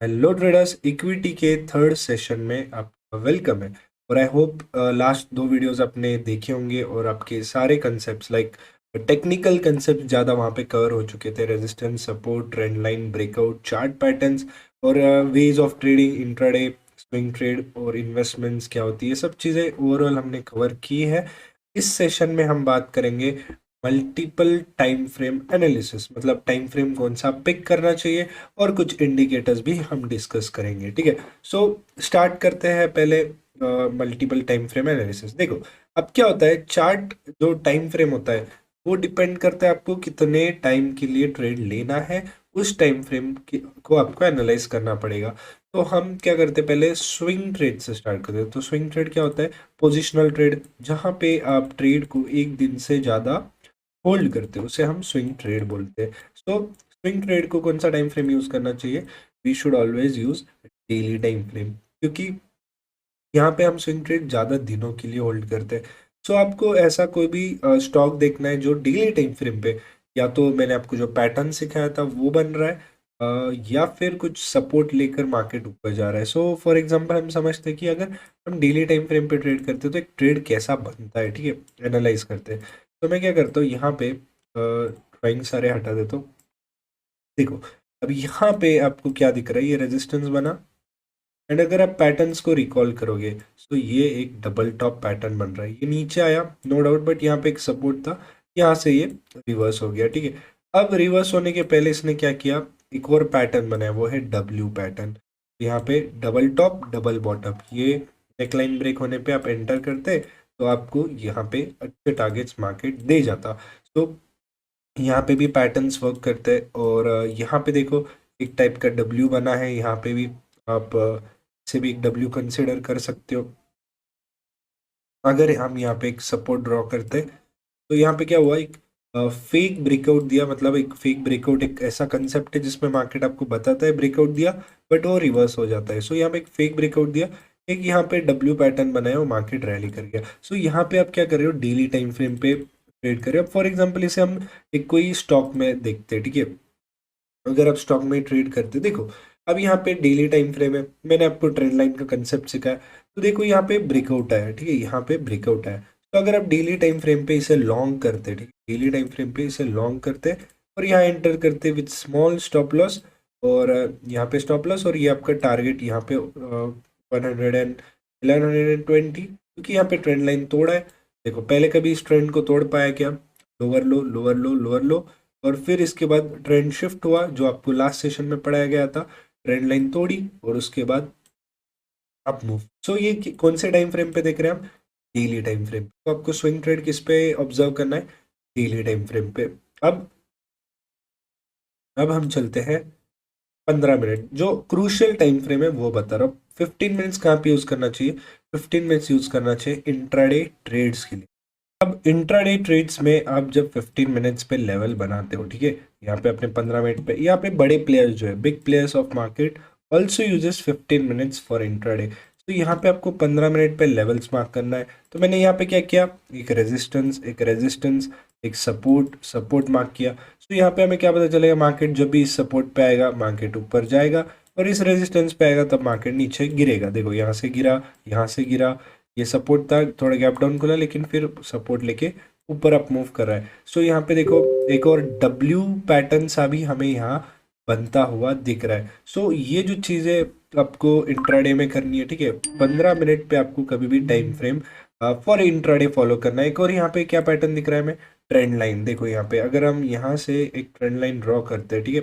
Hello traders, equity के third session में आपका वेलकम है। और आई होप लास्ट दो वीडियोस आपने देखे होंगे और आपके सारे कंसेप्ट्स लाइक टेक्निकल कंसेप्ट ज़्यादा वहाँ पे कवर हो चुके थे। Resistance, support, trend line, breakout, chart patterns और ways of trading, intraday, swing trade और इन्वेस्टमेंट्स क्या होती है, ये सब चीज़ें ओवरऑल हमने कवर की है। इस सेशन में हम बात करेंगे मल्टीपल टाइम फ्रेम एनालिसिस, मतलब टाइम फ्रेम कौन सा पिक करना चाहिए और कुछ इंडिकेटर्स भी हम डिस्कस करेंगे। ठीक है, सो स्टार्ट करते हैं पहले मल्टीपल टाइम फ्रेम एनालिसिस। देखो, अब क्या होता है, चार्ट जो टाइम फ्रेम होता है वो डिपेंड करता है आपको कितने टाइम के लिए ट्रेड लेना है। उस टाइम फ्रेम को आपको एनालाइज करना पड़ेगा। तो हम क्या करते हैं, पहले स्विंग ट्रेड से स्टार्ट करते हैं। तो स्विंग ट्रेड क्या होता है? पोजिशनल ट्रेड, जहाँ पे आप ट्रेड को एक दिन से ज़्यादा होल्ड करते हो उसे हम स्विंग ट्रेड बोलते हैं। सो स्विंग ट्रेड को कौन सा टाइम फ्रेम यूज करना चाहिए? We should always use daily time frame, क्योंकि यहाँ पे हम स्विंग ट्रेड ज़्यादा दिनों के लिए होल्ड करते हैं। सो आपको ऐसा कोई भी स्टॉक देखना है जो डेली टाइम फ्रेम पे, या तो मैंने आपको जो पैटर्न सिखाया था वो बन रहा है, या फिर कुछ सपोर्ट लेकर मार्केट ऊपर जा रहा है। सो फॉर एग्जांपल हम समझते हैं कि अगर हम डेली टाइम फ्रेम पे ट्रेड करते हैं तो एक ट्रेड कैसा बनता है, ठीक है, एनालाइज करते हैं। तो मैं क्या करता हूँ, यहाँ पे ड्राइंग सारे हटा देता हूँ। देखो, अब यहाँ पे आपको क्या दिख रहा है, ये रेजिस्टेंस बना। एंड अगर आप पैटर्न्स को रिकॉल करोगे तो ये एक डबल टॉप पैटर्न बन रहा है, ये नीचे आया नो डाउट, बट यहाँ पे एक सपोर्ट था, यहाँ से ये रिवर्स हो गया। ठीक है, अब रिवर्स होने के पहले इसने क्या किया, एक और पैटर्न बनाया, वो है डब्ल्यू पैटर्न। यहाँ पे डबल टॉप डबल बॉटम, ये नेकलाइन ब्रेक होने पे आप एंटर करते तो आपको यहाँ पे अच्छे टारगेट्स मार्केट दे जाता। तो यहाँ पे भी पैटर्न्स वर्क करते हैं। और यहाँ पे देखो, एक टाइप का डब्ल्यू बना है, यहाँ पे भी आप इसे भी एक डब्ल्यू कंसिडर कर सकते हो। अगर हम यहाँ पे एक सपोर्ट ड्रॉ करते तो यहाँ पे क्या हुआ, एक फेक ब्रेकआउट दिया। मतलब एक फेक ब्रेकआउट एक ऐसा कंसेप्ट है जिसमें मार्केट आपको बताता है ब्रेकआउट दिया, बट वो रिवर्स हो जाता है। सो यहाँ पे एक फेक ब्रेकआउट दिया, एक यहाँ पे डब्ल्यू पैटर्न बनाया और मार्केट रैली कर गया। सो यहाँ पे आप क्या कर रहे हो, डेली टाइम फ्रेम पे ट्रेड कर रहे हो। अब फॉर एग्जाम्पल इसे हम एक कोई स्टॉक में देखते हैं, ठीक है। अगर आप स्टॉक में ट्रेड करते, देखो अब यहाँ पे डेली टाइम फ्रेम है, मैंने आपको ट्रेंड लाइन का कंसेप्ट सिखाया। तो देखो यहाँ पे ब्रेकआउट आया, ठीक है, यहाँ पे ब्रेकआउट आया। तो अगर आप डेली टाइम फ्रेम पे इसे लॉन्ग करते, ठीक है, डेली टाइम फ्रेम पे इसे लॉन्ग करते और यहाँ एंटर करते विद स्मॉल स्टॉप लॉस, और यहाँ पे स्टॉप लॉस, और ये आपका टारगेट यहाँ पे 1120, क्योंकि यहाँ पे ट्रेंड लाइन तोड़ा है। देखो, पहले कभी इस ट्रेंड को तोड़ पाया क्या? लोअर लो, लोअर लो, लोअर लो, और फिर इसके बाद ट्रेंड शिफ्ट हुआ जो आपको लास्ट सेशन में पढ़ाया गया था। ट्रेंड लाइन तोड़ी और उसके बाद अप मूव। सो ये कौन से टाइम फ्रेम पे देख रहे हैं हम? Daily time frame. तो आपको स्विंग ट्रेड किस पे ऑब्जर्व करना है? डेली टाइम फ्रेम पे। अब अब हम चलते हैं 15 मिनट, जो क्रूशियल टाइम फ्रेम है वो बता रहा हूँ। 15 मिनट्स कहाँ पे यूज करना चाहिए? 15 मिनट्स यूज करना चाहिए इंट्राडे ट्रेड्स के लिए। अब इंट्राडे ट्रेड्स में आप जब 15 मिनट्स पे लेवल बनाते हो, ठीक है, यहाँ पे अपने 15 मिनट पे, यहाँ पे बड़े प्लेयर्स जो है, big players of market also uses 15 minutes for intraday. तो यहाँ पे आपको 15 मिनट पे लेवल्स मार्क करना है। तो मैंने यहाँ पे क्या किया, एक रेजिस्टेंस, एक रेजिस्टेंस, एक सपोर्ट, सपोर्ट मार्क किया। तो यहाँ पे हमें क्या पता चलेगा, मार्केट जब भी इस सपोर्ट पे आएगा मार्केट ऊपर जाएगा, और इस रेजिस्टेंस पे आएगा तब मार्केट नीचे गिरेगा। देखो, यहाँ से गिरा, यहाँ से गिरा, ये सपोर्ट था, थोड़ा गैप डाउन खुला, लेकिन फिर सपोर्ट लेके ऊपर अप मूव कर रहा है। सो यहाँ पे देखो, एक और डब्ल्यू पैटर्न सा भी हमें यहाँ बनता हुआ दिख रहा है। सो ये जो चीज़ें आपको इंट्राडे में करनी है, ठीक है, 15 मिनट पे आपको कभी भी time frame for intraday follow करना है। एक और यहाँ पे क्या पैटर्न दिख रहा है हमें? Trend line. देखो यहाँ पे अगर हम यहाँ से एक ट्रेंड लाइन ड्रॉ करते हैं, ठीक है,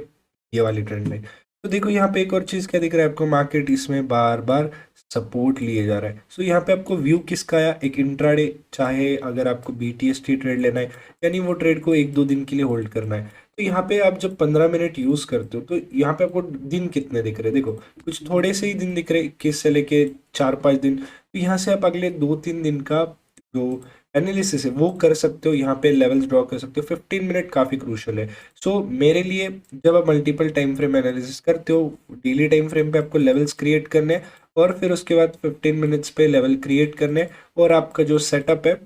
ये वाली ट्रेंड लाइन, तो देखो यहाँ पे एक और चीज़ क्या दिख रहा है आपको, मार्केट इसमें बार बार सपोर्ट लिए जा रहा है। सो यहाँ पे आपको व्यू किसका आया? एक इंट्राडे। चाहे अगर आपको BTST ट्रेड लेना है, यानी वो ट्रेड को एक दो दिन के लिए होल्ड करना है, तो यहाँ पे आप जब 15 मिनट यूज करते हो तो यहाँ पे आपको दिन कितने दिख रहे हैं? देखो, कुछ थोड़े से ही दिन दिख रहे, 21 से लेके 4-5 दिन। तो यहाँ से आप अगले 2-3 दिन का जो एनालिसिस है वो कर सकते हो, यहाँ पे लेवल्स ड्रॉ कर सकते हो। 15 मिनट काफ़ी क्रूशल है। सो मेरे लिए जब आप मल्टीपल टाइम फ्रेम एनालिसिस करते हो, डेली टाइम फ्रेम पे आपको लेवल्स क्रिएट करने हैं, और फिर उसके बाद 15 मिनट्स पे लेवल क्रिएट करने हैं, और आपका जो सेटअप है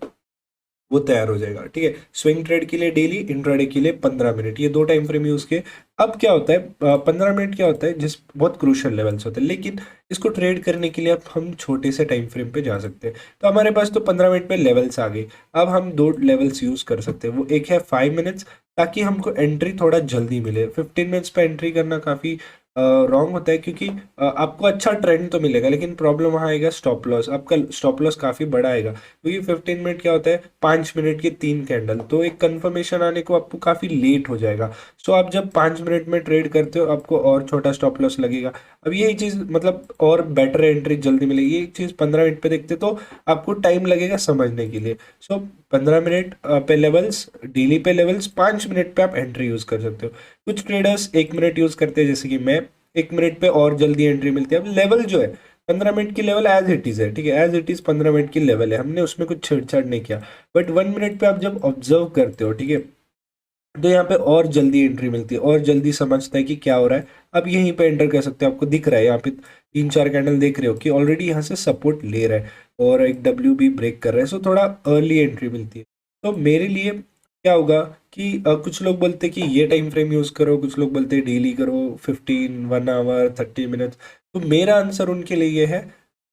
वो तैयार हो जाएगा। ठीक है, स्विंग ट्रेड के लिए डेली, इंट्राडे के लिए 15 मिनट, ये दो टाइम फ्रेम यूज किए। अब क्या होता है, 15 मिनट क्या होता है, जिस बहुत क्रूशियल लेवल्स होते हैं, लेकिन इसको ट्रेड करने के लिए अब हम छोटे से टाइम फ्रेम पे जा सकते हैं। तो हमारे पास तो 15 मिनट में लेवल्स आ गए। अब हम दो लेवल्स यूज कर सकते हैं, वो एक है 5 मिनट्स, ताकि हमको एंट्री थोड़ा जल्दी मिले। 15 मिनट्स पे एंट्री करना काफ़ी रॉन्ग होता है, क्योंकि आपको अच्छा ट्रेंड तो मिलेगा, लेकिन प्रॉब्लम वहाँ आएगा स्टॉप लॉस, आपका स्टॉप लॉस काफ़ी बड़ा आएगा, क्योंकि 15 मिनट क्या होता है, 5 मिनट के 3 कैंडल, तो एक कंफर्मेशन आने को आपको काफ़ी लेट हो जाएगा। सो आप जब 5 मिनट में ट्रेड करते हो, आपको और छोटा स्टॉप लॉस लगेगा। अब यही चीज़ मतलब और बेटर एंट्री जल्दी मिलेगी, ये चीज़ 15 मिनट पे देखते तो आपको टाइम लगेगा समझने के लिए। सो 15 मिनट पे लेवल्स, डेली पे लेवल्स, 5 मिनट पे आप एंट्री यूज़ कर सकते हो। कुछ ट्रेडर्स 1 मिनट यूज़ करते हैं, जैसे कि मैं 1 मिनट पे और जल्दी एंट्री मिलती है। अब लेवल जो है 15 मिनट की लेवल एज इट इज़ है, ठीक है, एज इट इज़ 15 मिनट की लेवल है, हमने उसमें कुछ छेड़छाड़ नहीं किया। बट 1 मिनट पे आप जब ऑब्जर्व करते हो, ठीक है, तो यहाँ पे और जल्दी एंट्री मिलती है, और जल्दी समझता है कि क्या हो रहा है। अब यहीं पे एंटर कर सकते हो, आपको दिख रहा है यहाँ पे 3-4 कैंडल देख रहे हो कि ऑलरेडी यहाँ से सपोर्ट ले रहा है और एक डब्ल्यू भी ब्रेक कर रहा है, सो थोड़ा अर्ली एंट्री मिलती है। तो मेरे लिए क्या होगा कि कुछ लोग बोलते हैं कि ये टाइम फ्रेम यूज़ करो, कुछ लोग बोलते हैं डेली करो, 15, 1 आवर, 30 मिनट्स। तो मेरा आंसर उनके लिए ये है,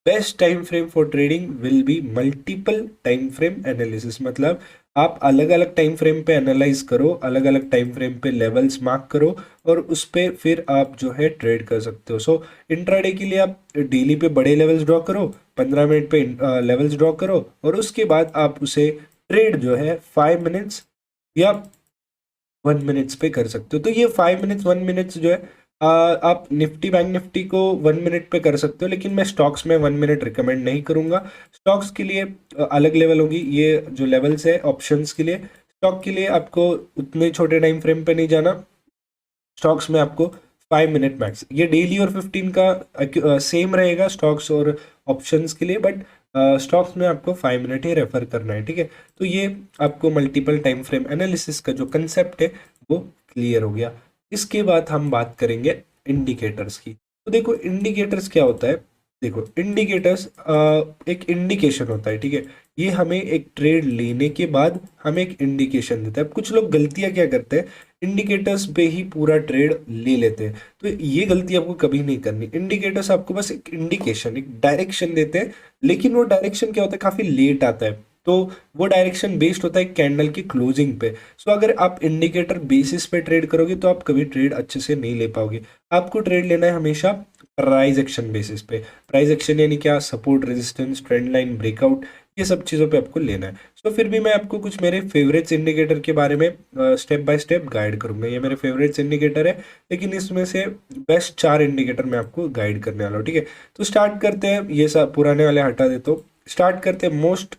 best time frame for trading will be multiple time frame analysis. मतलब आप अलग अलग टाइम फ्रेम पे एनालाइज करो, अलग अलग टाइम फ्रेम पे लेवल्स मार्क करो, और उस पे फिर आप जो है ट्रेड कर सकते हो। सो इंट्राडे के लिए आप डेली पे बड़े लेवल्स ड्रॉ करो, 15 मिनट पे लेवल्स ड्रॉ करो, और उसके बाद आप उसे ट्रेड जो है 5 मिनट्स या 1 मिनट्स पे कर सकते हो। तो ये 5 मिनट्स 1 मिनट्स जो है, आप निफ्टी बैंक निफ्टी को 1 मिनट पे कर सकते हो, लेकिन मैं स्टॉक्स में 1 मिनट रिकमेंड नहीं करूंगा। स्टॉक्स के लिए अलग लेवल होगी, ये जो लेवल्स है ऑप्शंस के लिए। स्टॉक के लिए आपको उतने छोटे टाइम फ्रेम पे नहीं जाना, स्टॉक्स में आपको 5 मिनट मैक्स, ये डेली और 15 का सेम रहेगा स्टॉक्स और ऑप्शंस के लिए, बट स्टॉक्स में आपको 5 मिनट ही रेफर करना है। ठीक है, तो ये आपको मल्टीपल टाइम फ्रेम एनालिसिस का जो कंसेप्ट है वो क्लियर हो गया। इसके बाद हम बात करेंगे इंडिकेटर्स की। तो देखो इंडिकेटर्स क्या होता है, देखो इंडिकेटर्स एक इंडिकेशन होता है, ठीक है, ये हमें एक ट्रेड लेने के बाद हमें एक इंडिकेशन देता है। अब कुछ लोग गलतियां क्या करते हैं, इंडिकेटर्स पे ही पूरा ट्रेड ले लेते हैं, तो ये गलती आपको कभी नहीं करनी। इंडिकेटर्स आपको बस एक इंडिकेशन, एक डायरेक्शन देते हैं, लेकिन वो डायरेक्शन क्या होता है, काफी लेट आता है। तो वो डायरेक्शन बेस्ड होता है कैंडल की क्लोजिंग पे। सो अगर आप इंडिकेटर बेसिस पे ट्रेड करोगे तो आप कभी ट्रेड अच्छे से नहीं ले पाओगे। आपको ट्रेड लेना है हमेशा प्राइस एक्शन बेसिस पे। प्राइस एक्शन यानी क्या, support, resistance, trend line, breakout, ये सब चीज़ों पे आपको लेना है। सो फिर भी मैं आपको कुछ मेरे फेवरेट्स इंडिकेटर के बारे में स्टेप बाय स्टेप गाइड करूंगा। ये मेरे फेवरेट्स इंडिकेटर है, लेकिन इसमें से बेस्ट 4 इंडिकेटर मैं आपको गाइड करने वाला हूँ। ठीक है, तो स्टार्ट करते हैं, ये सब पुराने वाले हटा दे, तो स्टार्ट करते हैं most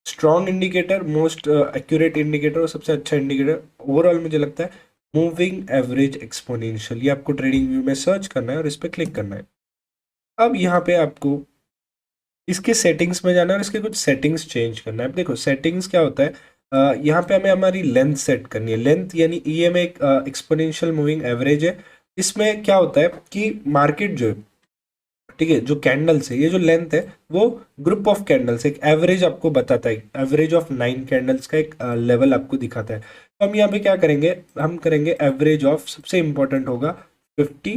strong indicator, most accurate indicator और सबसे अच्छा इंडिकेटर ओवरऑल मुझे लगता है मूविंग एवरेज एक्सपोनेंशियल। ये आपको ट्रेडिंग व्यू में सर्च करना है और इस पर क्लिक करना है। अब यहाँ पे आपको इसके सेटिंग्स में जाना है और इसके कुछ सेटिंग्स चेंज करना है। अब देखो सेटिंग्स क्या होता है, यहाँ पे हमें हमारी लेंथ सेट करनी है। लेंथ यानी EMA एक एक्सपोनेंशियल मूविंग एवरेज है। इसमें क्या होता है कि मार्केट जो है, ठीक है, जो कैंडल्स है, ये जो लेंथ है वो ग्रुप ऑफ कैंडल्स, एक एवरेज आपको बताता है, एवरेज ऑफ 9 कैंडल्स का एक लेवल आपको दिखाता है। तो हम यहाँ पे क्या करेंगे, हम करेंगे एवरेज ऑफ, सबसे इंपॉर्टेंट होगा 50।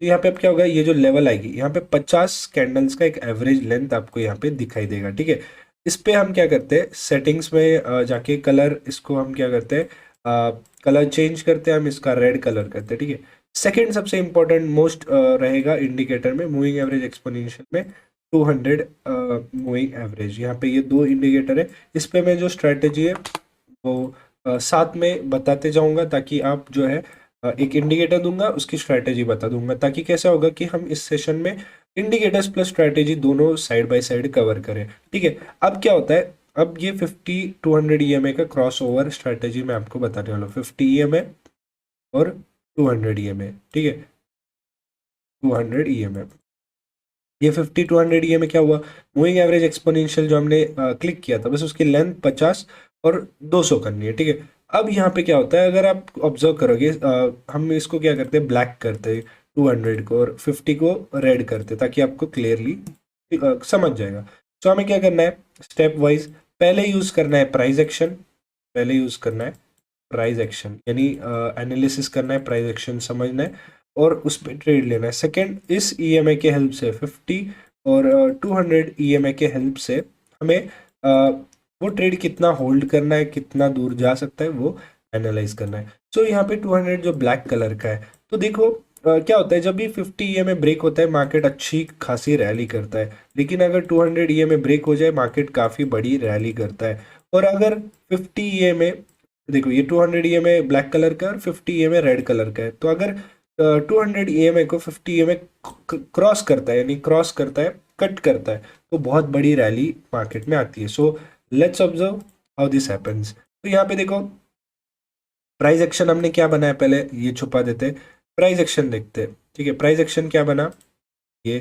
तो यहाँ पे अब क्या होगा, ये जो लेवल आएगी यहाँ पे 50 कैंडल्स का एक एवरेज लेंथ आपको यहाँ पे दिखाई देगा। ठीक है, इस पे हम क्या करते हैं, सेटिंग्स में जाके कलर, इसको हम क्या करते हैं, कलर चेंज करते हैं, हम इसका रेड कलर करते हैं। ठीक है, सेकंड सबसे इंपॉर्टेंट मोस्ट रहेगा इंडिकेटर में, मूविंग एवरेज एक्सपोनेंशियल में 200 मूविंग एवरेज। यहाँ पे ये दो इंडिकेटर है, इस पे मैं जो स्ट्रेटेजी है वो साथ में बताते जाऊंगा, ताकि आप जो है एक इंडिकेटर दूंगा, उसकी स्ट्रैटेजी बता दूंगा, ताकि कैसा होगा कि हम इस सेशन में इंडिकेटर्स प्लस स्ट्रैटेजी दोनों साइड बाय साइड कवर करें। ठीक है, अब क्या होता है, अब ये 50-200 EMA का क्रॉस ओवर स्ट्रैटेजी मैं आपको बताने वाला हूँ। 50 EMA और 200 EMA, ठीक है, 200 EMA, ये 50-200 EMA क्या हुआ, मूविंग एवरेज एक्सपोनेंशियल जो हमने क्लिक किया था, बस उसकी लेंथ 50 और 200 करनी है। ठीक है, अब यहाँ पे क्या होता है, अगर आप ऑब्जर्व करोगे, हम इसको क्या करते हैं, ब्लैक करते हैं 200 को और 50 को रेड करते हैं, ताकि आपको क्लियरली समझ जाएगा। तो हमें क्या करना है, स्टेप वाइज पहले यूज करना है प्राइस एक्शन, पहले यूज करना है प्राइस एक्शन, यानी एनालिसिस करना है, प्राइस एक्शन समझना है और उस पर ट्रेड लेना है। सेकेंड, इस ईएमआई के हेल्प से 50 और 200 ईएमआई के हेल्प से हमें वो ट्रेड कितना होल्ड करना है, कितना दूर जा सकता है, वो एनालाइज करना है। सो यहाँ पे 200 जो ब्लैक कलर का है, तो देखो क्या होता है, जब भी 50 ईएमआई ब्रेक होता है मार्केट अच्छी खासी रैली करता है, लेकिन अगर 200 ईएमआई ब्रेक हो जाए मार्केट काफ़ी बड़ी रैली करता है। और अगर 50 ईएमआई, देखो ये 200 ईएमआई ब्लैक कलर का और 50 ईएमआई रेड कलर का है, तो अगर 200 ईएमआई को 50 ईएमआई क्रॉस करता है, यानी क्रॉस करता है, कट करता है, तो बहुत बड़ी रैली मार्केट में आती है। So let's observe how this happens. तो यहाँ पे देखो प्राइस एक्शन हमने क्या बनाया, पहले ये छुपा देते, प्राइस एक्शन देखते हैं। ठीक है, प्राइस एक्शन क्या बना, ये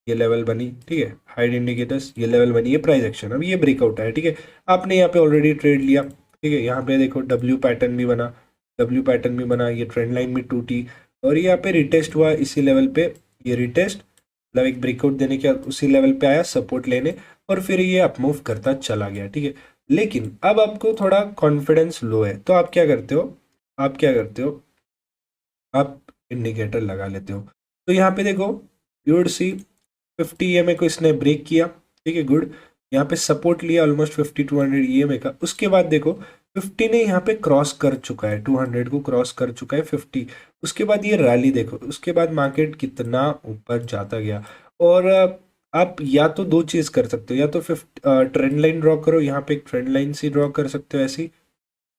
ये लेवल बनी, ठीक है, हाइड इंडिकेटर्स, ये लेवल बनी, ये प्राइस एक्शन। अब ये ब्रेकआउट है, ठीक है, आपने यहाँ पे ऑलरेडी ट्रेड लिया, ठीक है, यहाँ पे देखो डब्ल्यू पैटर्न भी बना, डब्ल्यू पैटर्न भी बना, ये ट्रेंड लाइन भी टूटी और यहाँ पे रिटेस्ट हुआ इसी लेवल पे, ये रिटेस्ट मतलब एक ब्रेकआउट देने के बाद उसी लेवल पे आया सपोर्ट लेने और फिर ये अपमूव करता चला गया। ठीक है, लेकिन अब आपको थोड़ा कॉन्फिडेंस लो है, तो आप क्या करते हो, आप क्या करते हो, आप इंडिकेटर लगा लेते हो। तो यहाँ पे देखो यू वुड सी 50 ईएमए को इसने ब्रेक किया, ठीक है, गुड, यहाँ पे सपोर्ट लिया ऑलमोस्ट 50 200 ईएमए का। उसके बाद देखो 50 ने यहाँ पे क्रॉस कर चुका है, 200 को क्रॉस कर चुका है 50। उसके बाद ये रैली देखो, उसके बाद मार्केट कितना ऊपर जाता गया। और आप या तो दो चीज कर सकते हो, या तो 50 ट्रेंड लाइन ड्रॉ करो, यहाँ पे एक ट्रेंड लाइन सी ड्रॉ कर सकते हो ऐसी,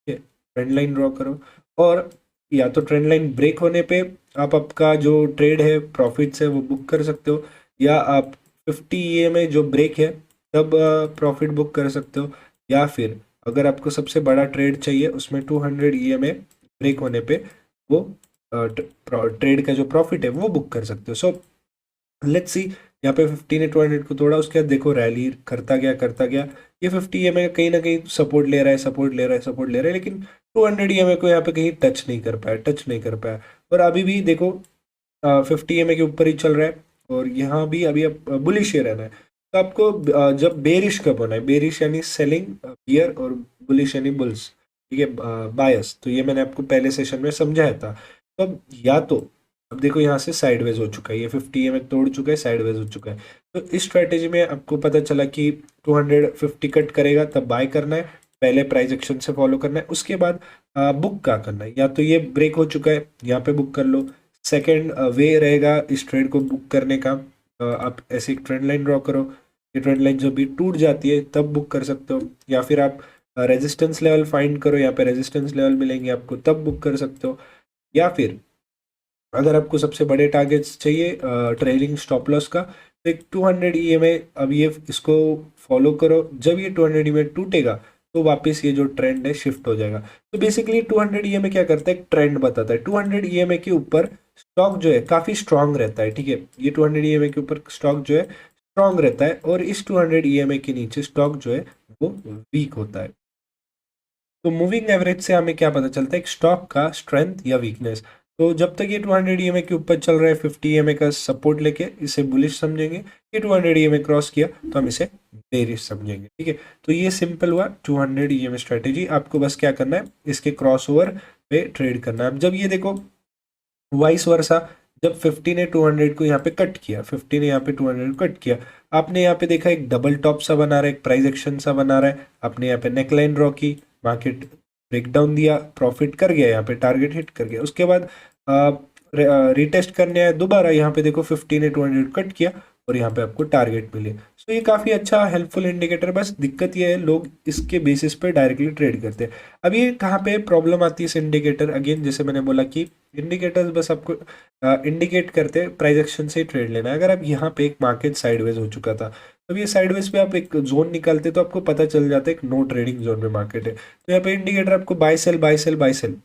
ट्रेंड लाइन ड्रॉ करो, और या तो ट्रेंड लाइन ब्रेक होने पे आप आपका जो ट्रेड है प्रॉफिट्स है वो बुक कर सकते हो, या आप 50 ईएमआई जो ब्रेक है तब प्रॉफिट बुक कर सकते हो, या फिर अगर आपको सबसे बड़ा ट्रेड चाहिए उसमें 200 ईएमआई ब्रेक होने पे वो ट्रेड का जो प्रॉफिट है वो बुक कर सकते हो। सो लेट्स सी, यहाँ पे 50 ने 200 को तोड़ा, उसके बाद देखो रैली करता गया करता गया, ये 50 ईएमआई कहीं ना कहीं सपोर्ट ले रहा है, सपोर्ट ले रहा है, सपोर्ट ले रहा है, लेकिन 200 ईएमआई को यहाँ पे कहीं टच नहीं कर पाया, टच नहीं कर पाया। और अभी भी देखो 50 ईएमआई के ऊपर ही चल रहा है और यहाँ भी अभी बुलिश ही रहना है। तो आपको जब बेरिश कब होना है, बेरिश यानी सेलिंग बियर और बुलिश यानी बुल्स, ठीक है, बायस, तो ये मैंने आपको पहले सेशन में समझाया था। तो अब या तो अब देखो यहाँ से साइडवेज हो चुका है, ये 50 ईएमआई तोड़ चुका है, साइडवेज हो चुका है। तो इस स्ट्रैटेजी में आपको पता चला कि 250 कट करेगा तब बाय करना है, पहले प्राइस एक्शन से फॉलो करना है, उसके बाद बुक क्या करना है, या तो ये ब्रेक हो चुका है यहाँ पे बुक कर लो, सेकेंड वे रहेगा इस ट्रेड को बुक करने का, आप ऐसे एक ट्रेंड लाइन ड्रॉ करो, ये ट्रेंड लाइन जब भी टूट जाती है तब बुक कर सकते हो, या फिर आप रेजिस्टेंस लेवल फाइंड करो, यहाँ पे रेजिस्टेंस लेवल मिलेंगे आपको तब बुक कर सकते हो, या फिर अगर आपको सबसे बड़े टारगेट्स चाहिए ट्रेलिंग स्टॉप लॉस का, तो एक 200 ईएमआई, अब ये इसको फॉलो करो, जब ये 200 ईएमआई टूटेगा तो वापस ये जो ट्रेंड है शिफ्ट हो जाएगा। तो बेसिकली 200 ईएमआई क्या करता है, एक ट्रेंड बताता है, 200 ईएमआई के ऊपर स्टॉक जो है काफ़ी स्ट्रांग रहता है, ठीक है, ये 200 ईएमआई के ऊपर स्टॉक जो है स्ट्रांग रहता है, और इस 200 ईएमआई के नीचे स्टॉक जो है वो वीक होता है। तो मूविंग एवरेज से हमें क्या पता चलता है, एक स्टॉक का स्ट्रेंथ या वीकनेस। तो जब तक ये 200 ईएमआई के ऊपर चल रहा है 50 ईएमआई का सपोर्ट लेके इसे बुलिश समझेंगे, ये 200 ईएमआई क्रॉस किया तो हम इसे बेरिश समझेंगे। ठीक है, तो ये सिंपल हुआ 200 ईएमआई स्ट्रेटेजी। आपको बस क्या करना है, इसके क्रॉसओवर पे ट्रेड करना है। अब जब ये देखो वाइस वर्सा, जब 50 ने 200 को यहाँ पे कट किया, 50 ने यहाँ पे 200 को कट किया, आपने यहाँ पे देखा एक डबल टॉप सा बना रहा है, एक प्राइस एक्शन सा बना रहा है, आपने यहाँ पे नेकलाइन ड्रॉ की, मार्केट ब्रेकडाउन दिया, प्रॉफिट कर गया, यहाँ पे टारगेट हिट कर गया, उसके बाद रिटेस्ट करने आया दोबारा, यहाँ पे देखो 50 ने 200 कट किया और यहाँ पे आपको टारगेट मिले। सो ये काफ़ी अच्छा हेल्पफुल इंडिकेटर। बस दिक्कत ये है लोग इसके बेसिस पे डायरेक्टली ट्रेड करते हैं। अब ये कहाँ पे प्रॉब्लम आती है इस इंडिकेटर, अगेन जैसे मैंने बोला कि इंडिकेटर्स बस आपको इंडिकेट करते हैं, प्राइस एक्शन से ही ट्रेड लेना है। अगर आप यहाँ पे एक मार्केट साइडवेज हो चुका था, अब ये साइडवेज पे आप एक जोन निकालते तो आपको पता चल जाता है एक नो ट्रेडिंग जोन में मार्केट है। तो यहाँ पे इंडिकेटर आपको buy sell buy sell buy sell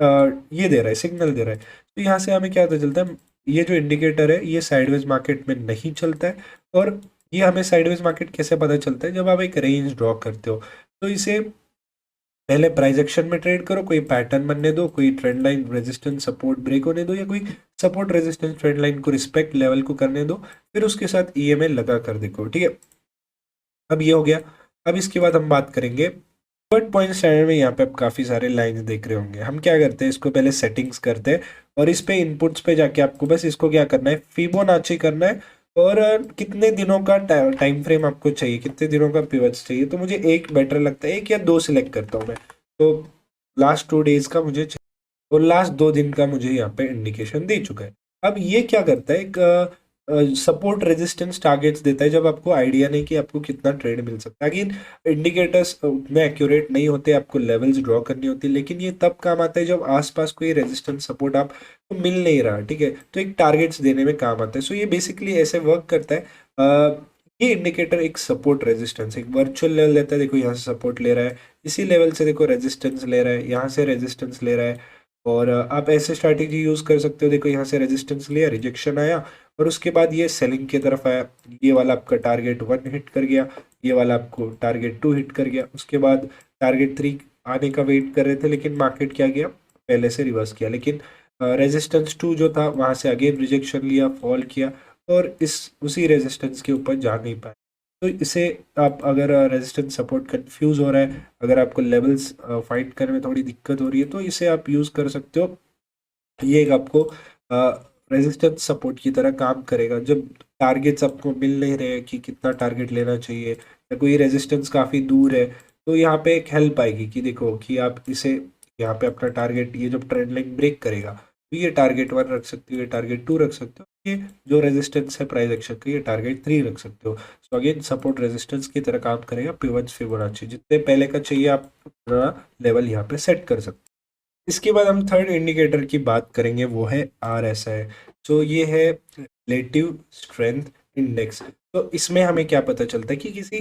ये दे रहा है, सिग्नल दे रहा है। तो यहाँ से हमें क्या पता चलता है, ये जो इंडिकेटर है ये साइडवेज मार्केट में नहीं चलता है। और ये हमें साइडवेज मार्केट कैसे पता चलता है, जब आप एक रेंज ड्रॉ करते हो तो इसे पहले प्राइस एक्शन में ट्रेड करो, कोई पैटर्न बनने दो, कोई trend line resistance support break होने दो, या कोई सपोर्ट रेजिस्टेंस ट्रेंड लाइन को रिस्पेक्ट लेवल को करने दो, फिर उसके साथ ईएमआई लगा कर देखो। ठीक है, अब ये हो गया। अब इसके बाद हम बात करेंगे बट पॉइंट स्टैंडर्ड में। यहाँ पे आप काफ़ी सारे लाइंस देख रहे होंगे। हम क्या करते हैं, इसको पहले सेटिंग्स करते हैं और इस पे इनपुट्स पे जाके आपको बस इसको क्या करना है, फिबोनाची करना है। और कितने दिनों का टाइम फ्रेम आपको चाहिए, कितने दिनों का पिवट्स चाहिए, तो मुझे एक बेटर लगता है, एक या दो सिलेक्ट करता हूँ मैं। तो लास्ट 2 डेज का मुझे चाहिए और लास्ट 2 दिन का मुझे यहाँ पे इंडिकेशन दे चुका है। अब ये क्या करता है, एक सपोर्ट रेजिस्टेंस टारगेट्स देता है जब आपको आइडिया नहीं कि आपको कितना ट्रेड मिल सकता है। अगेन इंडिकेटर्स उतने एक्यूरेट नहीं होते, आपको लेवल्स ड्रॉ करनी होती है, लेकिन ये तब काम आता है जब आसपास कोई रेजिस्टेंस सपोर्ट आपको मिल नहीं रहा, ठीक है, तो एक टारगेट्स देने में काम आता है। सो ये बेसिकली ऐसे वर्क करता है। ये इंडिकेटर एक सपोर्ट रेजिस्टेंस, एक वर्चुअल लेवल लेता है, देखो यहाँ से सपोर्ट ले रहा है, इसी लेवल से देखो रेजिस्टेंस ले रहा है, यहाँ से रेजिस्टेंस ले रहा है। और आप ऐसे स्ट्रैटेजी यूज कर सकते हो, देखो यहाँ से रेजिस्टेंस लिया, रिजेक्शन आया और उसके बाद ये सेलिंग की तरफ आया, ये वाला आपका टारगेट 1 हिट कर गया, ये वाला आपको टारगेट 2 हिट कर गया, उसके बाद टारगेट 3 आने का वेट कर रहे थे, लेकिन मार्केट क्या गया, पहले से रिवर्स किया, लेकिन रेजिस्टेंस 2 जो था वहां से अगेन रिजेक्शन लिया, फॉल किया और इस उसी रेजिस्टेंस के ऊपर जा नहीं पाए। तो इसे आप अगर रेजिस्टेंस सपोर्ट कंफ्यूज हो रहा है, अगर आपको लेवल्स फाइंड करने में थोड़ी दिक्कत हो रही है, तो इसे आप यूज कर सकते हो। ये एक आपको रेजिस्टेंस सपोर्ट की तरह काम करेगा जब टारगेट्स आपको मिल नहीं रहे कि कितना टारगेट लेना चाहिए या कोई रेजिस्टेंस काफ़ी दूर है। तो यहाँ पे एक हेल्प आएगी कि देखो कि आप इसे यहाँ पे अपना टारगेट, ये जब ट्रेंड लाइन ब्रेक करेगा तो ये टारगेट 1 रख सकते हो, ये टारगेट 2 रख सकते हो, ये जो रेजिस्टेंस है प्राइस एक्शन का, ये टारगेट 3 रख सकते हो। सो अगेन सपोर्ट रेजिस्टेंस की तरह काम करेगा। पिवट्स फिबोनाची जितने पहले का चाहिए आप अपना लेवल यहाँ पे सेट कर सकते हो। इसके बाद हम थर्ड इंडिकेटर की बात करेंगे, वो है RSI। तो ये है रिलेटिव स्ट्रेंथ इंडेक्स। तो इसमें हमें क्या पता चलता है कि किसी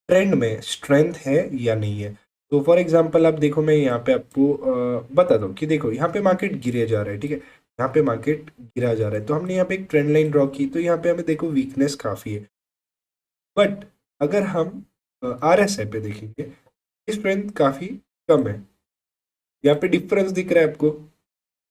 ट्रेंड में स्ट्रेंथ है या नहीं है। तो फॉर एग्जांपल आप देखो, मैं यहाँ पे आपको बता दूं कि देखो यहाँ पे मार्केट गिरे जा रहा है, ठीक है, यहाँ पे मार्केट गिरा जा रहा है, तो हमने यहाँ पे एक ट्रेंड लाइन ड्रॉ की, तो यहाँ पे हमें देखो वीकनेस काफ़ी है। बट अगर हम RSI पे देखेंगे, स्ट्रेंथ काफ़ी कम है। यहाँ पे डिफरेंस दिख रहा है आपको,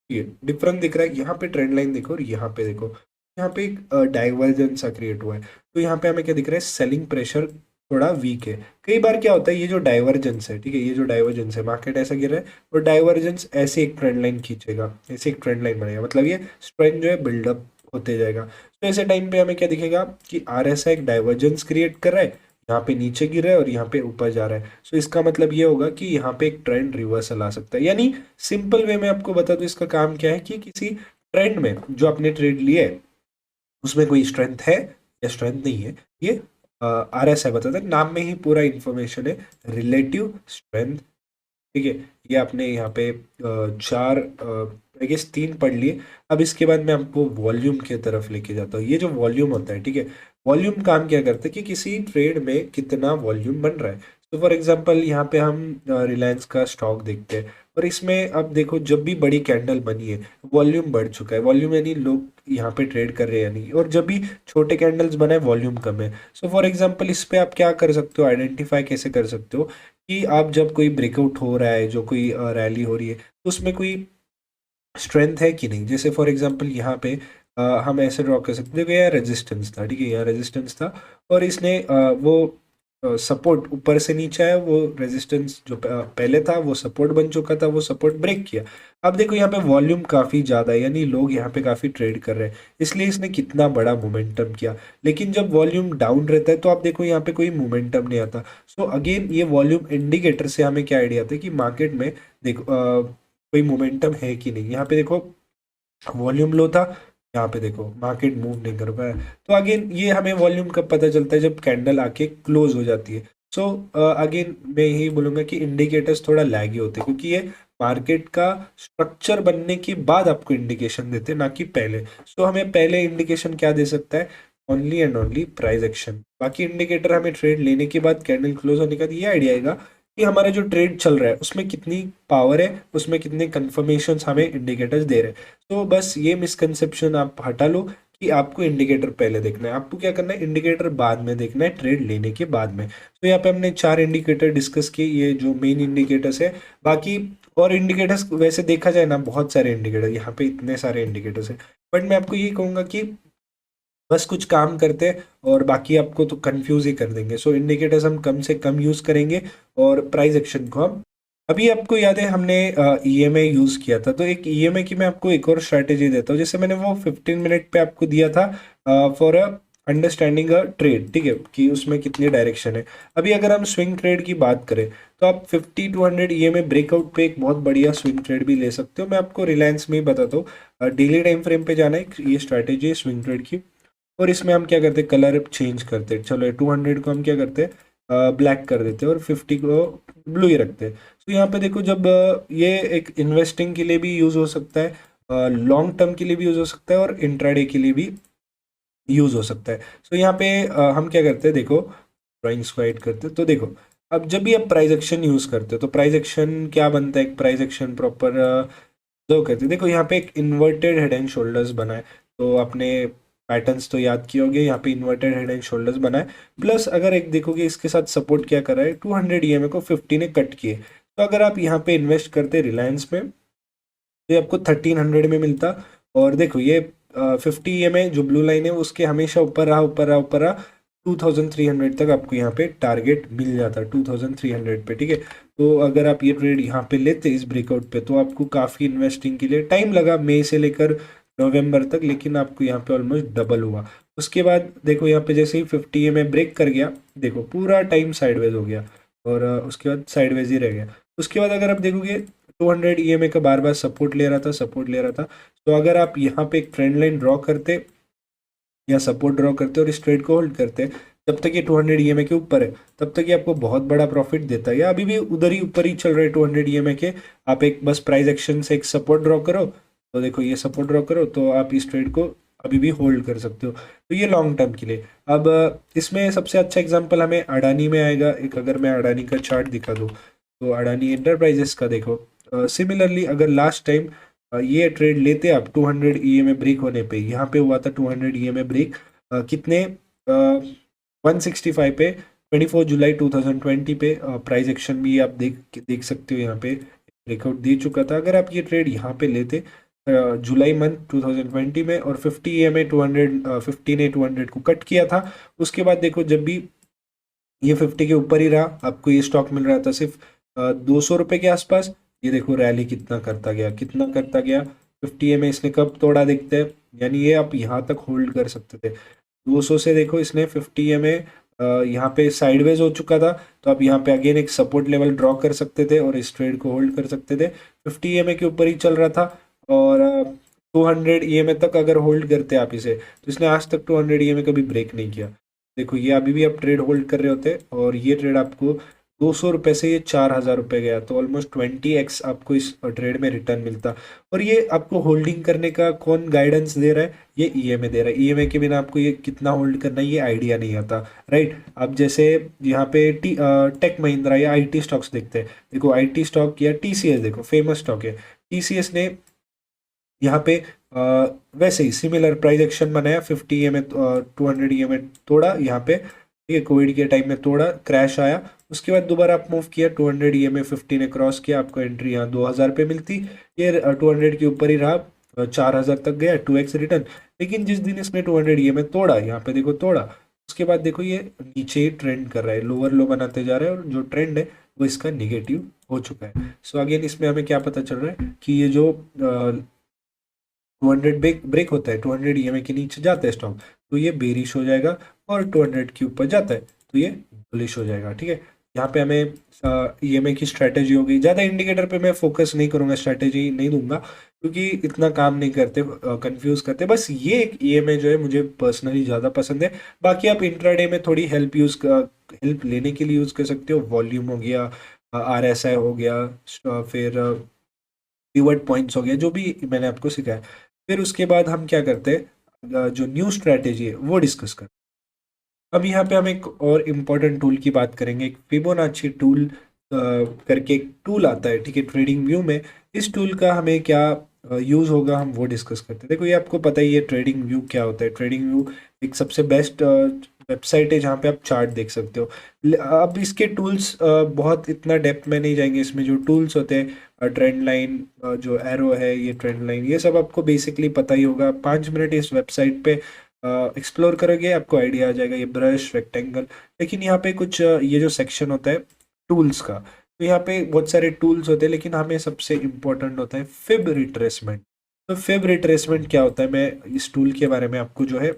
ये डिफरेंस दिख रहा है, यहाँ पे ट्रेंड लाइन देखो और यहाँ पे देखो, यहाँ पे एक डाइवर्जेंस सा क्रिएट हुआ है। तो यहाँ पे हमें क्या दिख रहा है, सेलिंग प्रेशर थोड़ा वीक है। कई बार क्या होता है, ये जो डाइवर्जेंस है, ठीक है, ये जो डाइवर्जेंस है, मार्केट ऐसा गिर रहा है और डाइवर्जेंस ऐसे एक ट्रेंड लाइन खींचेगा, ऐसे एक ट्रेंड लाइन बनेगा, मतलब ये स्ट्रेंथ जो है बिल्डअप होते जाएगा। तो ऐसे टाइम पे हमें क्या दिखेगा कि RSI एक डाइवर्जेंस क्रिएट कर रहा है, यहाँ पे नीचे गिर रहा है और यहाँ पे ऊपर जा रहा है। सो इसका मतलब ये होगा कि यहाँ पे एक ट्रेंड रिवर्सल आ सकता है। यानी सिंपल वे में आपको बता दूं इसका काम क्या है, कि किसी ट्रेंड में जो आपने ट्रेड लिया है उसमें कोई स्ट्रेंथ है या स्ट्रेंथ नहीं है, ये RSI बताता है। नाम में ही पूरा इंफॉर्मेशन है, रिलेटिव स्ट्रेंथ, ठीक है। ये आपने यहाँ पे चार आई गेस 3 पढ़ लिए। अब इसके बाद मैं आपको वॉल्यूम की तरफ लेके जाता हूँ। ये जो वॉल्यूम होता है, ठीक है, वॉल्यूम काम क्या करता है कि किसी ट्रेड में कितना वॉल्यूम बन रहा है। तो फॉर एग्जांपल यहाँ पे हम रिलायंस का स्टॉक देखते हैं और इसमें अब देखो जब भी बड़ी कैंडल बनी है वॉल्यूम बढ़ चुका है, वॉल्यूम यानी लोग यहाँ पे ट्रेड कर रहे हैं या नहीं, और जब भी छोटे कैंडल्स बना है वॉल्यूम कम है। सो फॉर एग्जांपल इस पे आप क्या कर सकते हो, आइडेंटिफाई कैसे कर सकते हो कि आप जब कोई ब्रेकआउट हो रहा है, जो कोई रैली हो रही है, तो उसमें कोई स्ट्रेंथ है कि नहीं। जैसे फॉर एग्जांपल यहाँ पे हम ऐसे ड्रॉ कर सकते हैं, देखो यहाँ रेजिस्टेंस था, ठीक है, यहाँ रेजिस्टेंस था और इसने वो सपोर्ट ऊपर से नीचे आया, वो रेजिस्टेंस जो पहले था वो सपोर्ट बन चुका था, वो सपोर्ट ब्रेक किया। अब देखो यहाँ पे वॉल्यूम काफ़ी ज़्यादा है, यानी लोग यहाँ पे काफ़ी ट्रेड कर रहे हैं, इसलिए इसने कितना बड़ा मोमेंटम किया। लेकिन जब वॉल्यूम डाउन रहता है तो आप देखो यहाँ पे कोई मोमेंटम नहीं आता। सो अगेन ये वॉल्यूम इंडिकेटर से हमें क्या आइडिया आता है कि मार्केट में देखो कोई मोमेंटम है कि नहीं। यहाँ पे देखो वॉल्यूम लो था, यहाँ पे देखो मार्केट मूव नहीं कर पाया। तो अगेन ये हमें वॉल्यूम कब पता चलता है, जब कैंडल आके क्लोज हो जाती है। सो अगेन मैं यही बोलूँगा कि इंडिकेटर्स थोड़ा लैगी होते हैं, क्योंकि ये मार्केट का स्ट्रक्चर बनने के बाद आपको इंडिकेशन देते हैं, ना कि पहले। सो हमें पहले इंडिकेशन क्या दे सकता है, only and only price action. बाकी इंडिकेटर हमें ट्रेड लेने के बाद कैंडल क्लोज होने का ये आइडिया आएगा कि हमारा जो ट्रेड चल रहा है उसमें कितनी पावर है, उसमें कितने कंफर्मेशन हमें इंडिकेटर्स दे रहे हैं। तो बस ये मिसकंसेप्शन आप हटा लो कि आपको इंडिकेटर पहले देखना है, आपको क्या करना है, इंडिकेटर बाद में देखना है, ट्रेड लेने के बाद में। तो यहाँ पे हमने 4 इंडिकेटर डिस्कस किए, ये जो मेन इंडिकेटर्स है। बाकी और इंडिकेटर्स वैसे देखा जाए ना, बहुत सारे इंडिकेटर, यहाँ पे इतने सारे इंडिकेटर्स है, बट मैं आपको ये कहूँगा कि बस कुछ काम करते हैं और बाकी आपको तो कंफ्यूज ही कर देंगे। सो इंडिकेटर्स हम कम से कम यूज करेंगे और प्राइस एक्शन को हम, अभी आपको याद है हमने ईएमए यूज किया था, तो एक ईएमए की मैं आपको एक और स्ट्रेटेजी देता हूँ, जैसे मैंने वो 15 मिनट पे आपको दिया था for a understanding a trade, ठीक है, कि उसमें कितनी डायरेक्शन है। अभी अगर हम स्विंग ट्रेड की बात करें तो आप 50 to 100 ईएमए ब्रेकआउट पे एक बहुत बढ़िया स्विंग ट्रेड भी ले सकते हो। मैं आपको रिलायंस में ही बताता हूँ, डेली टाइम फ्रेम पे जाना है, ये स्ट्रैटेजी है स्विंग ट्रेड की। और इसमें हम क्या करते हैं, कलर चेंज करते हैं। चलो 200 को हम क्या करते हैं, ब्लैक कर देते हैं और 50 को ब्लू ही रखते हैं। तो यहाँ पे देखो, जब ये एक इन्वेस्टिंग के लिए भी यूज हो सकता है, लॉन्ग टर्म के लिए भी यूज हो सकता है और इंट्राडे के लिए भी यूज हो सकता है। सो यहाँ पे हम क्या करते हैं, देखो ड्राइंग्स को ऐड करते हैं, तो देखो अब जब भी आप प्राइस एक्शन यूज करते हो तो प्राइस एक्शन क्या बनता है, एक प्राइस एक्शन प्रॉपर जो करते हैं। देखो यहाँ पे एक इन्वर्टेड हेड एंड शोल्डर्स बना है, तो आपने पैटर्न्स तो याद किए होंगे, यहाँ पे इन्वर्टेड हेड एंड शोल्डर्स बना है। प्लस अगर एक देखोगे इसके साथ सपोर्ट क्या कर रहा है, 200 ईएमए को 50 ने कट किए। तो अगर आप यहाँ पे इन्वेस्ट करते रिलायंस में तो ये आपको 1300 में मिलता। और देखो ये 50 ईएमए जो ब्लू लाइन है उसके हमेशा ऊपर रहा, ऊपर रहा, ऊपर रहा, 2300 तक आपको यहाँ पे टारगेट मिल जाता 2300 पे, ठीक है। तो अगर आप ये ट्रेड यहाँ पे लेते इस ब्रेकआउट पे तो आपको काफ़ी इन्वेस्टिंग के लिए टाइम लगा, मई से लेकर नवंबर तक, लेकिन आपको यहाँ पे ऑलमोस्ट डबल हुआ। उसके बाद देखो यहाँ पे जैसे ही 50 में ब्रेक कर गया, देखो पूरा टाइम साइडवेज हो गया और उसके बाद साइडवेज ही रह गया। उसके बाद अगर आप देखोगे 200 ईएमए का बार बार सपोर्ट ले रहा था, सपोर्ट ले रहा था। तो अगर आप यहाँ पे एक ट्रेंड लाइन ड्रॉ करते या सपोर्ट ड्रॉ करते और इस ट्रेड को होल्ड करते, जब तक ये 200 ईएमए के ऊपर है तब तक ये आपको बहुत बड़ा प्रॉफिट देता है। या अभी भी उधर ही ऊपर ही चल रहे हैं 200 ईएमए के, आप एक बस प्राइस एक्शन से एक सपोर्ट ड्रॉ करो, तो देखो ये सपोर्ट ड्रॉ करो तो आप इस ट्रेड को अभी भी होल्ड कर सकते हो। तो ये लॉन्ग टर्म के लिए। अब इसमें सबसे अच्छा एग्जाम्पल हमें अडानी में आएगा। एक अगर मैं अडानी का चार्ट दिखा दूँ तो अडानी एंटरप्राइजेस का देखो, सिमिलरली अगर लास्ट टाइम ये ट्रेड लेते आप 200 ईएमए ब्रेक होने पे, यहाँ पे हुआ था 200 ईएमए ब्रेक कितने 165 पे 24 जुलाई 2020 पे, प्राइस एक्शन भी आप देख सकते हो, यहाँ पे ब्रेकआउट दे चुका था। अगर आप ये ट्रेड यहाँ पे लेते जुलाई मंथ 2020 में और 50 ईएमए 200 50 ने 200 को कट किया था, उसके बाद देखो जब भी ये 50 के ऊपर ही रहा, आपको ये स्टॉक मिल रहा था सिर्फ 200 रुपये के आसपास। ये देखो रैली कितना करता गया, कितना करता गया, 50 में इसने कब तोड़ा देखते हैं, यानी ये आप यहाँ तक होल्ड कर सकते थे। 200 से देखो इसने 50 में यहाँ पे साइडवेज हो चुका था, तो आप यहाँ पे अगेन एक सपोर्ट लेवल ड्रॉ कर सकते थे और इस ट्रेड को होल्ड कर सकते थे। 50 ईएमए के ऊपर ही चल रहा था और 200 ईएमए तक अगर होल्ड करते आप इसे, तो इसने आज तक 200 ईएमए कभी ब्रेक नहीं किया। देखो ये अभी भी आप ट्रेड होल्ड कर रहे होते और ये ट्रेड आपको 200 रुपये से ये 4000 रुपये गया, तो ऑलमोस्ट 20x आपको इस ट्रेड में रिटर्न मिलता। और ये आपको होल्डिंग करने का कौन गाइडेंस दे रहा है, ये ईएमए दे रहा है। ईएमए के बिना आपको ये कितना होल्ड करना है ये आइडिया नहीं आता, राइट। अब जैसे यहाँ पे टेक महिंद्रा या आईटी स्टॉक्स देखते हैं, देखो आईटी स्टॉक या टीसीएस, देखो फेमस स्टॉक है। टीसीएस ने यहाँ पे वैसे ही सिमिलर प्राइस एक्शन बनाया, 50 ईएमए 200 ईएमए तोड़ा यहाँ पे, ठीक है, कोविड के टाइम में तोड़ा, क्रैश आया, उसके बाद दोबारा आप मूव किया 200 ईएमए 50 ने क्रॉस किया, आपको एंट्री यहाँ 2000 पे मिलती। ये 200 के ऊपर ही रहा, 4000 तक गया, 2x रिटर्न। लेकिन जिस दिन इसने 200 ईएमए तोड़ा, यहाँ पे देखो तोड़ा, उसके बाद देखो ये नीचे ही ट्रेंड कर रहा है, लोअर लो बनाते जा रहा है और जो ट्रेंड है वो इसका निगेटिव हो चुका है। सो अगेन इसमें हमें क्या पता चल रहा है कि ये जो 200 ब्रेक होता है, 200 ईएमए के नीचे जाता है स्टॉक, तो ये बेरिश हो जाएगा, और 200 के ऊपर जाता है तो ये बुलिश हो जाएगा, ठीक है। यहाँ पे हमें ईएमए की स्ट्रैटेजी होगी। ज़्यादा इंडिकेटर पे मैं फोकस नहीं करूँगा, स्ट्रैटेजी नहीं दूंगा क्योंकि इतना काम नहीं करते, कंफ्यूज करते। बस ये एक ईएमए जो है मुझे पर्सनली ज़्यादा पसंद है। बाकी आप इंट्राडे में थोड़ी हेल्प लेने के लिए यूज़ कर सकते हो, वॉल्यूम हो गया, आरएसआई हो गया, फिर पिवट पॉइंट्स हो गया, जो भी मैंने आपको सिखाया। फिर उसके बाद हम क्या करते हैं, जो न्यू स्ट्रैटेजी है वो डिस्कस करते हैं। अब यहाँ पे हम एक और इम्पॉर्टेंट टूल की बात करेंगे, एक फिबोनाची टूल करके एक टूल आता है, ठीक है, ट्रेडिंग व्यू में। इस टूल का हमें क्या यूज़ होगा हम वो डिस्कस करते हैं। देखो ये आपको पता ही है ट्रेडिंग व्यू क्या होता है। ट्रेडिंग व्यू एक सबसे बेस्ट वेबसाइट है जहाँ पे आप चार्ट देख सकते हो। अब इसके टूल्स बहुत इतना डेप्थ में नहीं जाएंगे, इसमें जो टूल्स होते हैं, ट्रेंड लाइन, जो एरो है, ये ट्रेंड लाइन, ये सब आपको बेसिकली पता ही होगा। 5 मिनट इस वेबसाइट पे एक्सप्लोर करोगे आपको आइडिया आ जाएगा, ये ब्रश, रेक्टेंगल। लेकिन यहाँ पे कुछ ये जो सेक्शन होता है टूल्स का, तो यहाँ पे बहुत सारे टूल्स होते हैं, लेकिन हमें सबसे इम्पोर्टेंट होता है फिब रिट्रेसमेंट। तो फिब रिट्रेसमेंट क्या होता है, मैं इस टूल के बारे में आपको जो है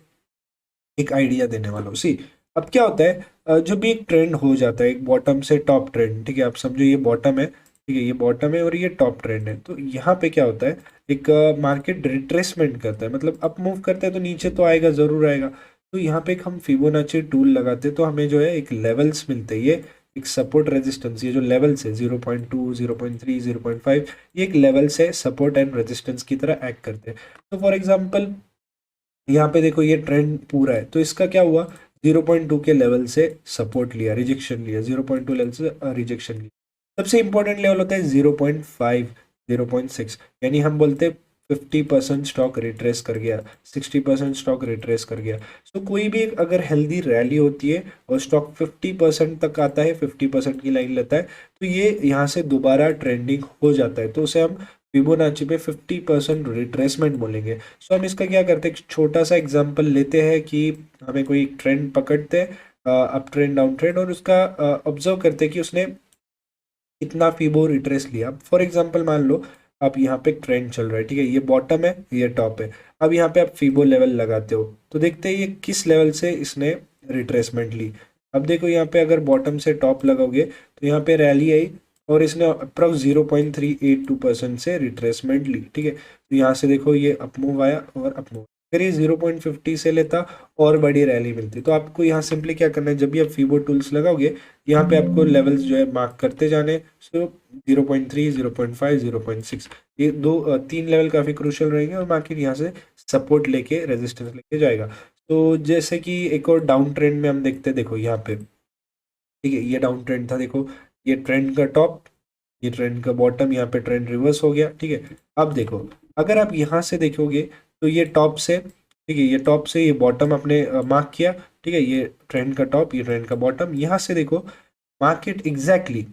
एक आइडिया देने वाला हूँ। सी, अब क्या होता है, जब भी एक ट्रेंड हो जाता है, एक बॉटम से टॉप ट्रेंड, ठीक है, आप समझो ये बॉटम है, ठीक है, ये बॉटम है और ये टॉप ट्रेंड है, तो यहाँ पे क्या होता है, एक मार्केट रिट्रेसमेंट करता है, मतलब अप मूव करता है तो नीचे तो आएगा, जरूर आएगा। तो यहाँ पे एक हम फिबोनाची टूल लगाते हैं तो हमें जो है एक लेवल्स मिलते हैं, ये एक सपोर्ट रेजिस्टेंस, ये जो लेवल्स है 0.2, 0.3, 0.5, ये एक लेवल्स है, सपोर्ट एंड रेजिस्टेंस की तरह एक्ट करते हैं। तो फॉर एग्जाम्पल यहाँ पे देखो ये ट्रेंड पूरा है, तो इसका क्या हुआ, 0.2 के लेवल से सपोर्ट लिया, रिजेक्शन लिया, 0.2 लेवल से रिजेक्शन लिया। सबसे इंपॉर्टेंट लेवल होता है 0.5, 0.6, यानी हम बोलते हैं 50% स्टॉक रिट्रेस कर गया, 60% स्टॉक रिट्रेस कर गया। तो कोई भी अगर हेल्दी रैली होती है और स्टॉक 50% तक आता है, 50% की लाइन लेता है, तो ये यहाँ से दोबारा ट्रेंडिंग हो जाता है, तो उसे हम फिबोनाची पे 50% रिट्रेसमेंट बोलेंगे। सो हम इसका क्या करते हैं, एक छोटा सा एग्जांपल लेते हैं कि हमें कोई एक ट्रेंड पकड़ते हैं, अप ट्रेंड, डाउन ट्रेंड, और उसका ऑब्जर्व करते हैं कि उसने कितना फिबो रिट्रेस लिया। फॉर एग्जांपल मान लो आप यहाँ पे ट्रेंड चल रहा है, ठीक है, ये बॉटम है, ये टॉप है। अब यहाँ पे आप फिबो लेवल लगाते हो तो देखते हैं ये किस लेवल से इसने रिट्रेसमेंट ली। अब देखो यहाँ पे अगर बॉटम से टॉप लगाओगे तो यहाँ पे रैली आई और इसने अप्रॉक्स 0.382% से रिट्रेसमेंट ली, ठीक है। तो यहाँ से देखो ये अपमूव आया और अपमूव, अगर ये 0.50 से लेता और बड़ी रैली मिलती। तो आपको यहाँ सिंपली क्या करना है, जब भी आप फीबो टूल्स लगाओगे यहाँ पे आपको लेवल्स जो है मार्क करते जाने। सो 0.3, 0.5, 0.6, ये तीन लेवल काफ़ी क्रूशल रहेंगे और मार्केट यहाँ से सपोर्ट लेके रेजिस्टेंस लेके जाएगा। तो जैसे कि एक और डाउन ट्रेंड में हम देखते हैं, देखो यहाँ पे, ठीक है, ये डाउन ट्रेंड था, देखो ये ट्रेंड का टॉप, ये ट्रेंड का बॉटम, यहाँ पे ट्रेंड रिवर्स हो गया, ठीक है। अब देखो अगर आप यहाँ से देखोगे तो ये टॉप से, ठीक है, ये टॉप से ये बॉटम अपने मार्क किया, ठीक है, ये ट्रेंड का टॉप, ये ट्रेंड का बॉटम, यहाँ से देखो मार्केट एग्जैक्टली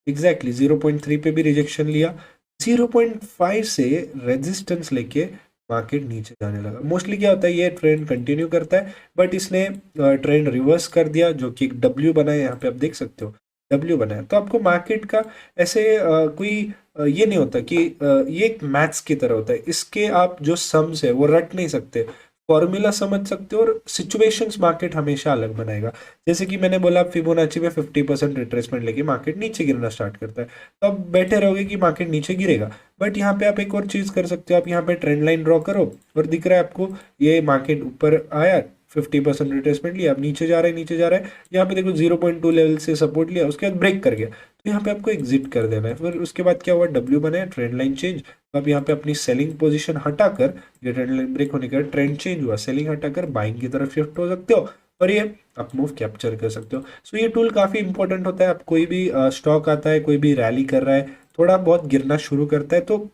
0.3 पे भी रिजेक्शन लिया, 0.5 से रेजिस्टेंस लेके मार्केट नीचे जाने लगा। मोस्टली क्या होता है, ये ट्रेंड कंटिन्यू करता है, बट इसने ट्रेंड रिवर्स कर दिया, जो कि एक डब्ल्यू बना है, यहाँ पे आप देख सकते हो डब्ल्यू बना है। तो आपको मार्केट का ऐसे कोई ये नहीं होता कि ये एक मैथ्स की तरह होता है, इसके आप जो सम्स है वो रट नहीं सकते, फॉर्मूला समझ सकते हो, और सिचुएशंस मार्केट हमेशा अलग बनाएगा। जैसे कि मैंने बोला फिबोनाची में 50% रिट्रेसमेंट लेके मार्केट नीचे गिरना स्टार्ट करता है, तो आप बैठे रहोगे कि मार्केट नीचे गिरेगा। बट यहाँ पे आप एक और चीज कर सकते हो, आप यहाँ पे ट्रेंड लाइन ड्रॉ करो और दिख रहा है आपको ये मार्केट ऊपर आया, 50% रिट्रेसमेंट लिया, अब नीचे जा रहा है, नीचे जा रहा है, यहाँ पे देखो 0.2 लेवल से सपोर्ट लिया, उसके बाद ब्रेक कर गया, तो यहाँ पे आपको एग्जिट कर देना है। फिर उसके बाद क्या हुआ, डब्ल्यू बना, ट्रेंड लाइन चेंज, तो आप यहाँ पे अपनी सेलिंग पोजीशन हटाकर, ये ट्रेंड लाइन ब्रेक होने का ट्रेंड चेंज हुआ, सेलिंग हटाकर बाइंग की तरफ शिफ्ट हो सकते हो और ये अप मूव कैप्चर कर सकते हो। सो ये टूल काफी इंपॉर्टेंट होता है। आप कोई भी स्टॉक आता है, कोई भी रैली कर रहा है, थोड़ा बहुत गिरना शुरू करता है, तो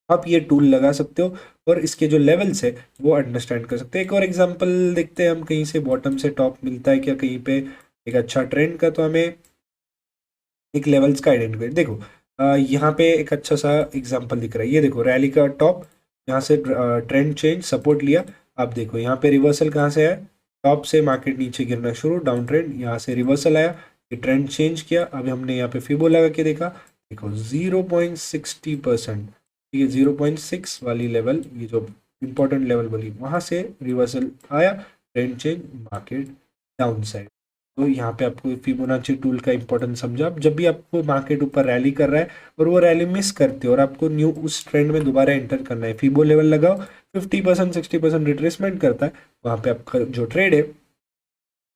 आप ये टूल लगा सकते हो और इसके जो लेवल्स है वो अंडरस्टैंड कर सकते हो। एक और एग्जांपल देखते हैं हम, कहीं से बॉटम से टॉप मिलता है क्या कहीं पे एक अच्छा ट्रेंड का, तो हमें एक लेवल्स का आइडेंटिफाई, देखो यहाँ पे एक अच्छा सा एग्जांपल दिख रहा है, ये देखो रैली का टॉप, यहाँ से ट्रेंड चेंज, सपोर्ट लिया, अब देखो यहाँ पे रिवर्सल कहाँ से है, टॉप से मार्केट नीचे गिरना शुरू, डाउन ट्रेंड, यहाँ से रिवर्सल आया, ये ट्रेंड चेंज किया, अब हमने यहाँ पे फिबो लगा के देखा, देखो 0.60%, ठीक है, 0.6 वाली लेवल, ये जो इंपॉर्टेंट लेवल बोली, वहां से रिवर्सल आया, trend change, market down side. तो यहाँ पे आपको फिबोनाची टूल का इंपॉर्टेंस समझा। अब जब भी आपको मार्केट ऊपर रैली कर रहा है और वो रैली मिस करते हो और आपको न्यू उस ट्रेंड में दोबारा एंटर करना है, फिबो लेवल लगाओ, 50% 60% रिट्रेसमेंट करता है, वहां पे आपका जो ट्रेड है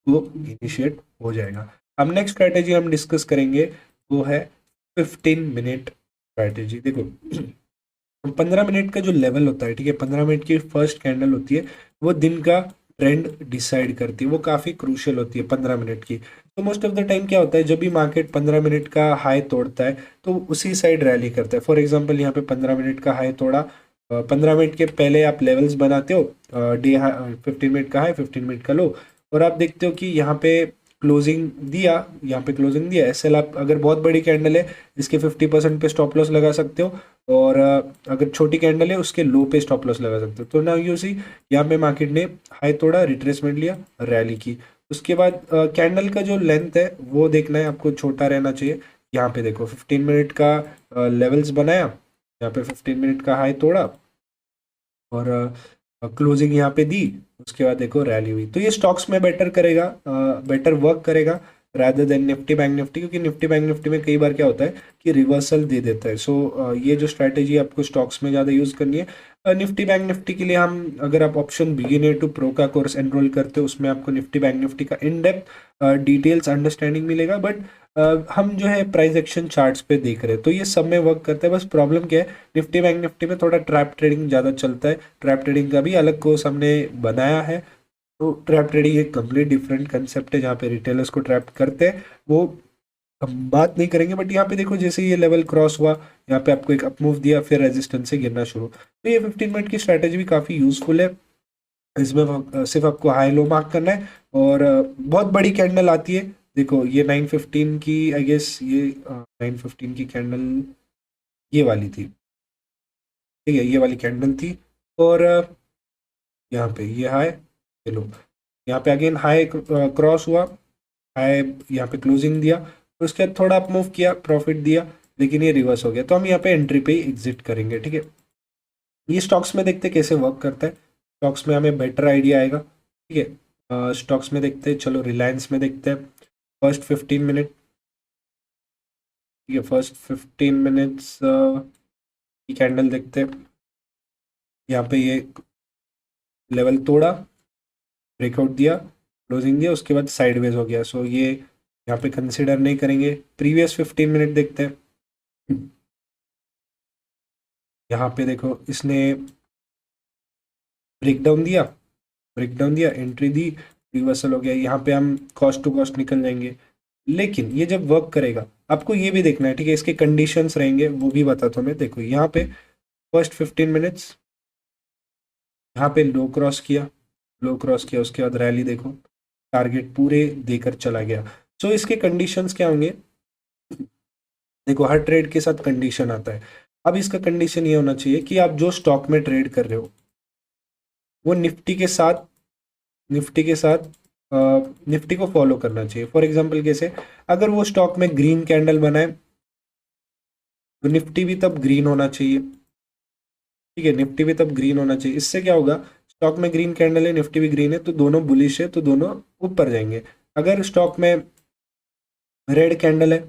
वो इनिशिएट हो जाएगा। अब नेक्स्ट स्ट्रैटेजी हम डिस्कस करेंगे वो है 15 मिनट स्ट्रैटेजी। देखो 15 मिनट का जो लेवल होता है, ठीक है, 15 मिनट की फर्स्ट कैंडल होती है, वो दिन का ट्रेंड डिसाइड करती है, वो काफी क्रूशियल होती है 15 मिनट की। तो मोस्ट ऑफ द टाइम क्या होता है, जब भी मार्केट 15 मिनट का हाई तोड़ता है तो उसी साइड रैली करता है। फॉर एग्जांपल यहाँ पे 15 मिनट का हाई तोड़ा, 15 मिनट के पहले आप लेवल्स बनाते हो, डे 15 मिनट का हाई, 15 मिनट का लो, और आप देखते हो कि यहाँ पे क्लोजिंग दिया, यहाँ पे क्लोजिंग दिया। एसएल आप अगर बहुत बड़ी कैंडल है इसके 50% पे स्टॉप लॉस लगा सकते हो, और अगर छोटी कैंडल है उसके लो पे स्टॉप लॉस लगा सकते हो। तो नाउ यू सी यहाँ पे मार्केट ने हाई तोड़ा, रिट्रेसमेंट लिया, रैली की। उसके बाद कैंडल का जो लेंथ है वो देखना है आपको, छोटा रहना चाहिए। यहाँ पे देखो 15 मिनट का लेवल्स बनाया, यहाँ पे 15 मिनट का हाई तोड़ा और क्लोजिंग यहाँ पे दी। उसके बाद देखो रैली हुई। तो ये स्टॉक्स में बेटर करेगा, बेटर वर्क करेगा rather than Nifty bank Nifty, क्योंकि निफ्टी बैंक निफ्टी में कई बार क्या होता है कि रिवर्सल दे देता है। सो ये जो स्ट्रैटेजी आपको स्टॉक्स में ज़्यादा यूज़ करनी है। निफ्टी बैंक निफ्टी के लिए हम, अगर आप ऑप्शन बिगिनर टू प्रो का कोर्स एनरोल करते हो, उसमें आपको निफ्टी बैंक निफ्टी का इन डेप्थ डिटेल्स अंडरस्टैंडिंग मिलेगा। बट हम जो है प्राइस एक्शन चार्ट्स पे देख रहे हैं, तो ये सब में वर्क करता है। बस प्रॉब्लम क्या है, निफ्टी बैंक निफ्टी में थोड़ा ट्रैप ट्रेडिंग ज़्यादा चलता है। ट्रैप ट्रेडिंग का भी अलग कोर्स हमने बनाया है। तो ट्रैप ट्रेडिंग एक कंप्लीट डिफरेंट कंसेप्ट है, जहाँ पे रिटेलर्स को ट्रैप करते हैं, वो हम बात नहीं करेंगे। बट यहाँ पे देखो जैसे ये लेवल क्रॉस हुआ, यहाँ पे आपको एक अप मूव दिया, फिर रेजिस्टेंस से गिरना शुरू। तो ये 15 मिनट की स्ट्रैटेजी भी काफ़ी यूजफुल है। इसमें सिर्फ आपको हाई लो मार्क करना है, और बहुत बड़ी कैंडल आती है। देखो ये 9:15 की, आई गेस ये 9:15 की कैंडल ये वाली थी, ठीक है, ये वाली कैंडल थी। और यहाँ पे ये हाई, चलो यहाँ पे अगेन हाई क्रॉस हुआ, हाई यहाँ पे क्लोजिंग दिया, तो उसके बाद थोड़ा अप मूव किया, प्रॉफिट दिया, लेकिन ये रिवर्स हो गया। तो हम यहाँ पे एंट्री पे ही एग्जिट करेंगे, ठीक है। ये स्टॉक्स में देखते हैं कैसे वर्क करता है, स्टॉक्स में हमें बेटर आइडिया आएगा, ठीक है। स्टॉक्स में देखते हैं, चलो रिलायंस में देखते हैं। फर्स्ट 15 मिनट, ठीक है, फर्स्ट 15 मिनट्स की कैंडल देखते हैं। यहाँ पे ये लेवल तोड़ा, ब्रेकआउट दिया, क्लोजिंग दिया, उसके बाद साइडवेज हो गया। सो ये यहाँ पे कंसिडर नहीं करेंगे। प्रीवियस 15 मिनट देखते हैं। यहाँ पे देखो इसने ब्रेकडाउन दिया, ब्रेकडाउन दिया, एंट्री दी, रिवर्सल हो गया। यहाँ पे हम कॉस्ट टू कॉस्ट निकल जाएंगे। लेकिन ये जब वर्क करेगा आपको ये भी देखना है, ठीक है, इसके कंडीशंस रहेंगे, वो भी बताता हूँ मैं। देखो यहाँ पे फर्स्ट 15 मिनट्स, यहाँ पे लो क्रॉस किया, लो क्रॉस किया, उसके बाद रैली देखो, टारगेट पूरे देकर चला गया। सो इसके कंडीशंस क्या होंगे, देखो हर ट्रेड के साथ कंडीशन आता है। अब इसका कंडीशन ये होना चाहिए कि आप जो स्टॉक में ट्रेड कर रहे हो वो निफ्टी के साथ निफ्टी को फॉलो करना चाहिए। फॉर एग्जांपल कैसे, अगर वो स्टॉक में ग्रीन कैंडल बनाए तो निफ्टी भी तब ग्रीन होना चाहिए, ठीक है, निफ्टी भी तब ग्रीन होना चाहिए। इससे क्या होगा, स्टॉक में ग्रीन कैंडल है, निफ्टी भी ग्रीन है, तो दोनों बुलिश है, तो दोनों ऊपर जाएंगे। अगर स्टॉक में रेड कैंडल है,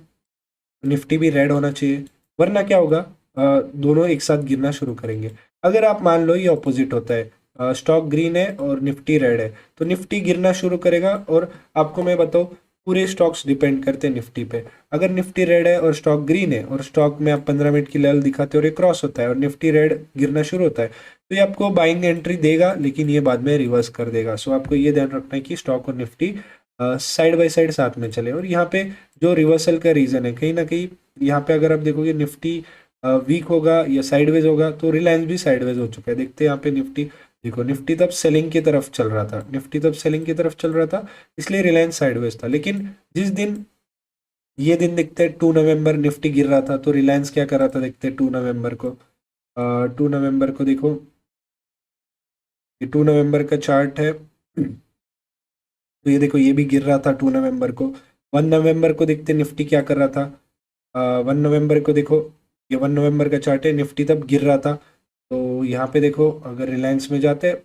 निफ्टी भी रेड होना चाहिए, वरना क्या होगा, दोनों एक साथ गिरना शुरू करेंगे। अगर आप मान लो ये ऑपोजिट होता है, स्टॉक ग्रीन है और निफ्टी रेड है, तो निफ्टी गिरना शुरू करेगा। और आपको मैं बताऊँ, पूरे स्टॉक्स डिपेंड करते हैं निफ्टी पे। अगर निफ्टी रेड है और स्टॉक ग्रीन है, और स्टॉक में आप 15 मिनट की लेवल दिखाते हो और ये क्रॉस होता है और निफ्टी रेड गिरना शुरू होता है, तो ये आपको बाइंग एंट्री देगा, लेकिन ये बाद में रिवर्स कर देगा। सो आपको ये ध्यान रखना है कि स्टॉक और निफ्टी साइड बाय साइड साथ में चले। और यहाँ पे जो रिवर्सल का रीज़न है, कहीं ना कहीं यहाँ पे अगर आप देखोगे निफ्टी वीक होगा या साइडवेज होगा, तो रिलायंस भी साइडवेज हो चुका है। देखते हैं यहाँ पे निफ्टी, देखो निफ्टी तब सेलिंग की तरफ चल रहा था, निफ्टी तब सेलिंग की तरफ चल रहा था, इसलिए रिलायंस साइडवेज था। लेकिन जिस दिन ये दिन देखते हैं 2 नवंबर, निफ्टी गिर रहा था, तो रिलायंस क्या कर रहा था, देखते हैं 2 नवंबर को। 2 नवंबर को देखो, ये 2 नवंबर का चार्ट है। तो ये देखो ये भी गिर रहा था 2 नवंबर को। 1 नवंबर को देखते निफ्टी क्या कर रहा था, 1 नवंबर को देखो, ये 1 नवंबर का चार्ट है, निफ्टी तब गिर रहा था। तो यहाँ पे देखो अगर रिलायंस में जाते हैं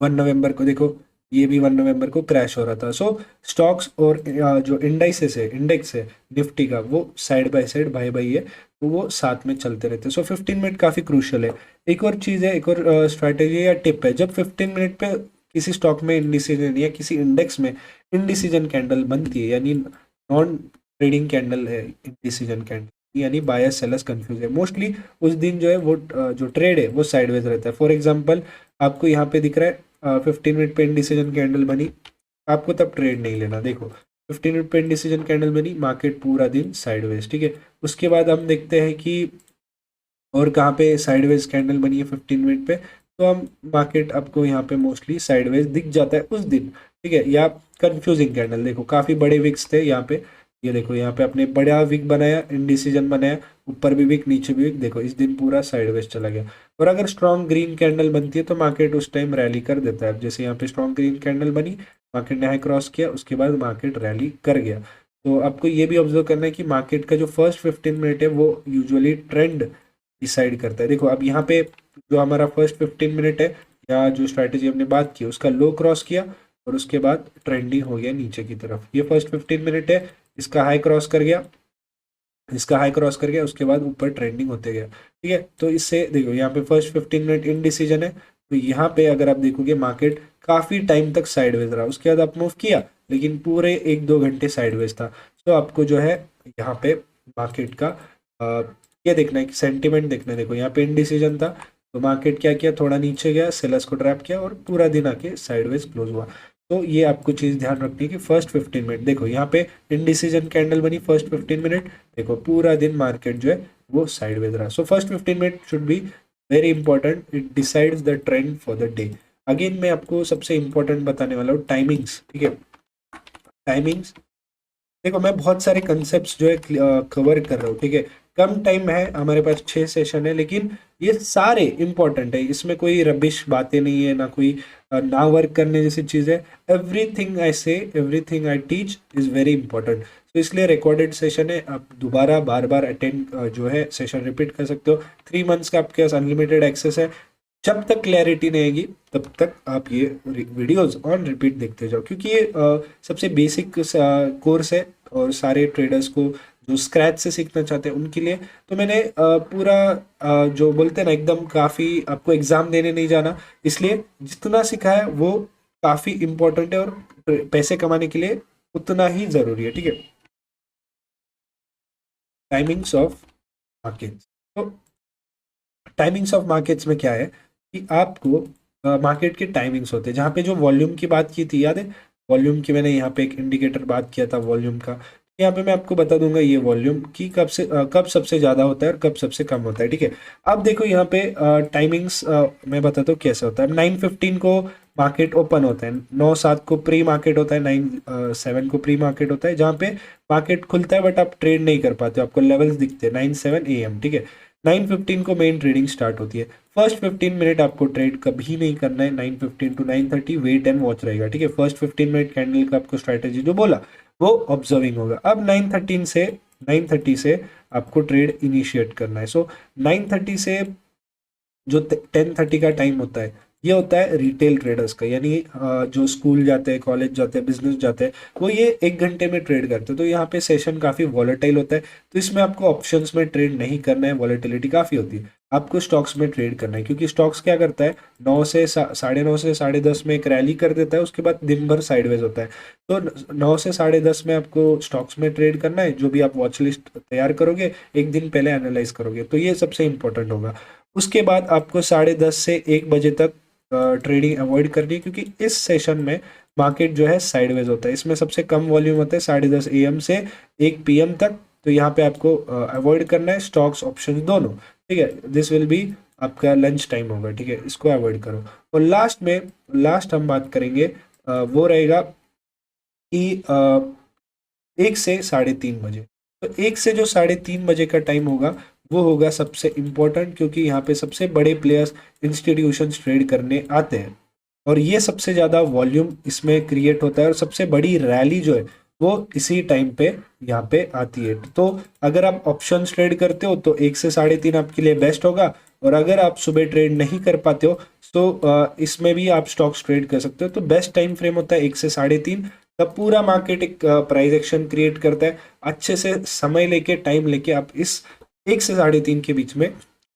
1 नवंबर को, देखो ये भी 1 नवंबर को क्रैश हो रहा था। सो स्टॉक्स और जो इंडाइसेस है, इंडेक्स है निफ्टी का, वो साइड बाय साइड भाई भाई है, तो वो साथ में चलते रहते हैं। सो 15 मिनट काफ़ी क्रूशल है। एक और चीज़ है, एक और स्ट्रैटेजी या टिप है, जब 15 मिनट पे किसी स्टॉक में इंडिसीजन या किसी इंडेक्स में इंडिसीजन कैंडल बनती है, यानी नॉन ट्रेडिंग कैंडल है इंडिसीजन कैंडल, यानी बायर्स सेलर्स कंफ्यूज है, मोस्टली उस दिन जो है वो जो ट्रेड है वो साइडवेज रहता है। फॉर एग्जांपल आपको यहाँ पे दिख रहा है 15 मिनट पे इंडिसीजन कैंडल बनी, आपको तब ट्रेड नहीं लेना। देखो 15 मिनट पे इंडिसीजन कैंडल बनी, मार्केट पूरा दिन साइडवेज, ठीक है। उसके बाद हम देखते हैं कि और कहाँ पे साइडवेज कैंडल बनी है 15 मिनट पे, तो हम मार्केट आपको यहाँ पे मोस्टली साइडवेज दिख जाता है उस दिन, ठीक है। या कंफ्यूजिंग कैंडल, देखो काफ़ी बड़े विक्स थे यहाँ पे, ये देखो यहाँ पे अपने बड़ा विक बनाया, इंडिसीजन बनाया, ऊपर भी विक नीचे भी विक, देखो इस दिन पूरा साइडवेज चला गया। और अगर स्ट्रॉन्ग ग्रीन कैंडल बनती है तो मार्केट उस टाइम रैली कर देता है। अब जैसे यहाँ पे स्ट्रॉन्ग ग्रीन कैंडल बनी, मार्केट ने हाई क्रॉस किया, उसके बाद मार्केट रैली कर गया। तो आपको ये भी ऑब्जर्व करना है कि मार्केट का जो फर्स्ट 15 मिनट है वो यूजुअली ट्रेंड डिसाइड करता है। देखो अब यहाँ पे जो हमारा फर्स्ट 15 मिनट है, या जो स्ट्रैटेजी हमने बात की, उसका लो क्रॉस किया और उसके बाद ट्रेंडिंग हो गया नीचे की तरफ। ये फर्स्ट 15 मिनट है, इसका हाई क्रॉस कर गया, इसका हाई क्रॉस कर गया, उसके बाद ऊपर ट्रेंडिंग होते गया। ठीक है, तो इससे देखो यहाँ पे फर्स्ट 15 मिनट इनडिसीजन है, तो यहाँ पे अगर आप देखोगे मार्केट काफी टाइम तक साइडवेज रहा, उसके बाद आप मूव किया, लेकिन पूरे 1-2 घंटे साइडवेज था। तो आपको जो है यहाँ पे मार्केट का ये देखना है कि सेंटिमेंट देखना है। देखो यहाँ पे इनडिसीजन था, तो मार्केट क्या किया, थोड़ा नीचे गया, सेलर्स को ट्रैप किया और पूरा दिन आके साइडवेज क्लोज हुआ। तो ये आपको चीज़ ध्यान रखनी है कि फर्स्ट 15 मिनट, देखो यहाँ पे इनडिसीजन कैंडल बनी फर्स्ट 15 मिनट, देखो पूरा दिन मार्केट जो है वो साइडवेज रहा। So first 15 minute should be very important, it decides the trend for the day. Again मैं आपको सबसे इंपॉर्टेंट बताने वाला हूँ टाइमिंग्स। ठीक है, टाइमिंग्स देखो मैं बहुत सारे कंसेप्ट जो है कवर कर रहा हूँ। ठीक है, कम टाइम है, हमारे पास 6 सेशन है, लेकिन ये सारे इंपॉर्टेंट है, इसमें कोई रबिश बातें नहीं है, ना कोई ना वर्क करने जैसी चीज़ है। एवरीथिंग आई से, everything I teach is very important. तो इसलिए रिकॉर्डेड सेशन है, आप दोबारा बार बार अटेंड जो है सेशन रिपीट कर सकते हो। 3 मंथ्स का आपके पास अनलिमिटेड एक्सेस है। जब तक क्लैरिटी नहीं आएगी तब तक आप ये वीडियोस ऑन रिपीट देखते जाओ, क्योंकि ये सबसे बेसिक कोर्स है और सारे ट्रेडर्स को जो स्क्रैच से सीखना चाहते हैं उनके लिए। तो मैंने पूरा जो बोलते हैं ना एकदम काफ़ी, आपको एग्ज़ाम देने नहीं जाना, इसलिए जितना सीखा है वो काफ़ी इम्पोर्टेंट है और पैसे कमाने के लिए उतना ही ज़रूरी है। ठीक है, टाइमिंग्स ऑफ मार्केट्स। तो टाइमिंग्स ऑफ मार्केट्स में क्या है कि आपको मार्केट के टाइमिंग्स होते हैं, जहाँ पे जो वॉल्यूम की बात की थी, याद है वॉल्यूम की, मैंने यहाँ पे एक इंडिकेटर बात किया था वॉल्यूम का। यहाँ पे मैं आपको बता दूंगा ये वॉल्यूम की कब सबसे ज़्यादा होता है और कब सबसे कम होता है। ठीक है, अब देखो यहाँ पे टाइमिंग्स मैं बताता हूँ कैसे होता है। 9:15 को मार्केट ओपन होता है, 9:07 को प्री मार्केट होता है, 9:07 को प्री मार्केट होता है, जहाँ पे मार्केट खुलता है बट आप ट्रेड नहीं कर पाते, आपको लेवल्स दिखते हैं 9:07 AM। ठीक है, 9:15 को मेन ट्रेडिंग स्टार्ट होती है। फर्स्ट 15 मिनट आपको ट्रेड कभी नहीं करना है, 9:15 to 9:30 वेट एंड वॉच रहेगा। ठीक है, फर्स्ट 15 मिनट कैंडल का आपको स्ट्रैटेजी जो बोला वो ऑब्जर्विंग होगा। अब 9:30 से आपको ट्रेड इनिशिएट करना है। सो 9:30 से जो 10:30 का टाइम होता है, ये होता है रिटेल ट्रेडर्स का, यानी जो स्कूल जाते हैं, कॉलेज जाते हैं, बिजनेस जाते हैं, वो ये 1 घंटे में ट्रेड करते हैं। तो यहाँ पे सेशन काफ़ी वॉलेटाइल होता है, तो इसमें आपको ऑप्शंस में ट्रेड नहीं करना है, वॉलेटिलिटी काफ़ी होती है। आपको स्टॉक्स में ट्रेड करना है, क्योंकि स्टॉक्स क्या करता है, 9 से 10:30 में एक रैली कर देता है, उसके बाद दिन भर साइडवेज होता है। तो 9 से 10:30 में आपको स्टॉक्स में ट्रेड करना है, जो भी आप वॉच लिस्ट तैयार करोगे एक दिन पहले एनालाइज करोगे, तो ये सबसे इंपॉर्टेंट होगा। उसके बाद आपको 10:30 से 1 बजे तक ट्रेडिंग अवॉइड करनी है, क्योंकि इस सेशन में मार्केट जो है साइडवेज होता है, इसमें सबसे कम वॉल्यूम होता है 10:30 AM से 1 PM तक। तो यहाँ पे आपको अवॉइड करना है स्टॉक्स ऑप्शन दोनों। ठीक है, दिस विल बी आपका लंच टाइम होगा। ठीक है, इसको अवॉइड करो। और लास्ट हम बात करेंगे वो रहेगा कि 1 से 3:30 बजे। तो 1 से जो 3:30 बजे का टाइम होगा वो होगा सबसे इम्पोर्टेंट, क्योंकि यहाँ पे सबसे बड़े प्लेयर्स इंस्टीट्यूशंस ट्रेड करने आते हैं और ये सबसे ज़्यादा वॉल्यूम इसमें क्रिएट होता है और सबसे बड़ी रैली जो है वो इसी टाइम पे यहाँ पे आती है। तो अगर आप ऑप्शंस ट्रेड करते हो तो 1 से 3:30 आपके लिए बेस्ट होगा, और अगर आप सुबह ट्रेड नहीं कर पाते हो तो इसमें भी आप स्टॉक्स ट्रेड कर सकते हो। तो बेस्ट टाइम फ्रेम होता है 1 से 3:30, तब पूरा मार्केट एक प्राइस एक्शन क्रिएट करता है। अच्छे से समय लेके, टाइम लेके आप इस 1 से 3:30 के बीच में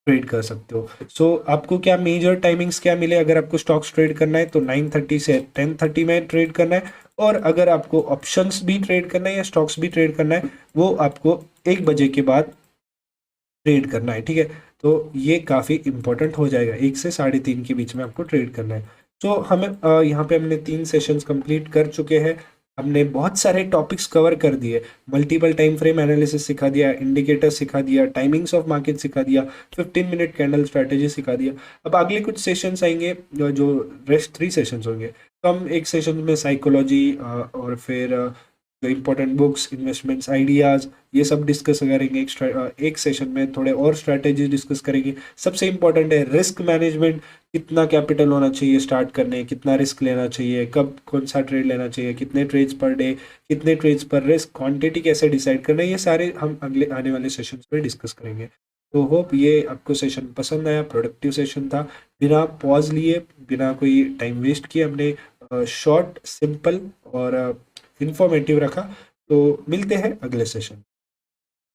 ट्रेड कर सकते हो। सो आपको क्या मेजर टाइमिंग्स क्या मिले, अगर आपको स्टॉक्स ट्रेड करना है तो 9:30 से 10:30 में ट्रेड करना है, और अगर आपको ऑप्शंस भी ट्रेड करना है या स्टॉक्स भी ट्रेड करना है वो आपको 1 बजे के बाद ट्रेड करना है। ठीक है, तो ये काफ़ी इंपॉर्टेंट हो जाएगा, 1 से 3:30 के बीच में आपको ट्रेड करना है। तो हमें यहाँ पे हमने 3 सेशंस कंप्लीट कर चुके हैं, हमने बहुत सारे टॉपिक्स कवर कर दिए, मल्टीपल टाइम फ्रेम एनालिसिस सिखा दिया, इंडिकेटर सिखा दिया, टाइमिंग्स ऑफ मार्केट सिखा दिया, 15 मिनट कैंडल स्ट्रैटेजी सिखा दिया। अब अगले कुछ सेशंस आएंगे, जो रेस्ट 3 सेशंस होंगे, हम एक सेशन में साइकोलॉजी और फिर जो इम्पोर्टेंट बुक्स, इन्वेस्टमेंट्स, आइडियाज़, ये सब डिस्कस करेंगे। एक सेशन में थोड़े और स्ट्रैटेजी डिस्कस करेंगे। सबसे इम्पोर्टेंट है रिस्क मैनेजमेंट। कितना कैपिटल होना चाहिए स्टार्ट करने, कितना रिस्क लेना चाहिए, कब कौन सा ट्रेड लेना चाहिए, कितने ट्रेड्स पर डे, कितने ट्रेड्स पर रिस्क, क्वांटिटी कैसे डिसाइड करना है, ये सारे हम अगले आने वाले सेशंस में डिस्कस करेंगे। तो होप ये आपको सेशन पसंद आया, प्रोडक्टिव सेशन था। बिना पॉज लिए, बिना कोई टाइम वेस्ट किए हमने शॉर्ट, सिंपल और इंफॉर्मेटिव रखा। तो मिलते हैं अगले सेशन।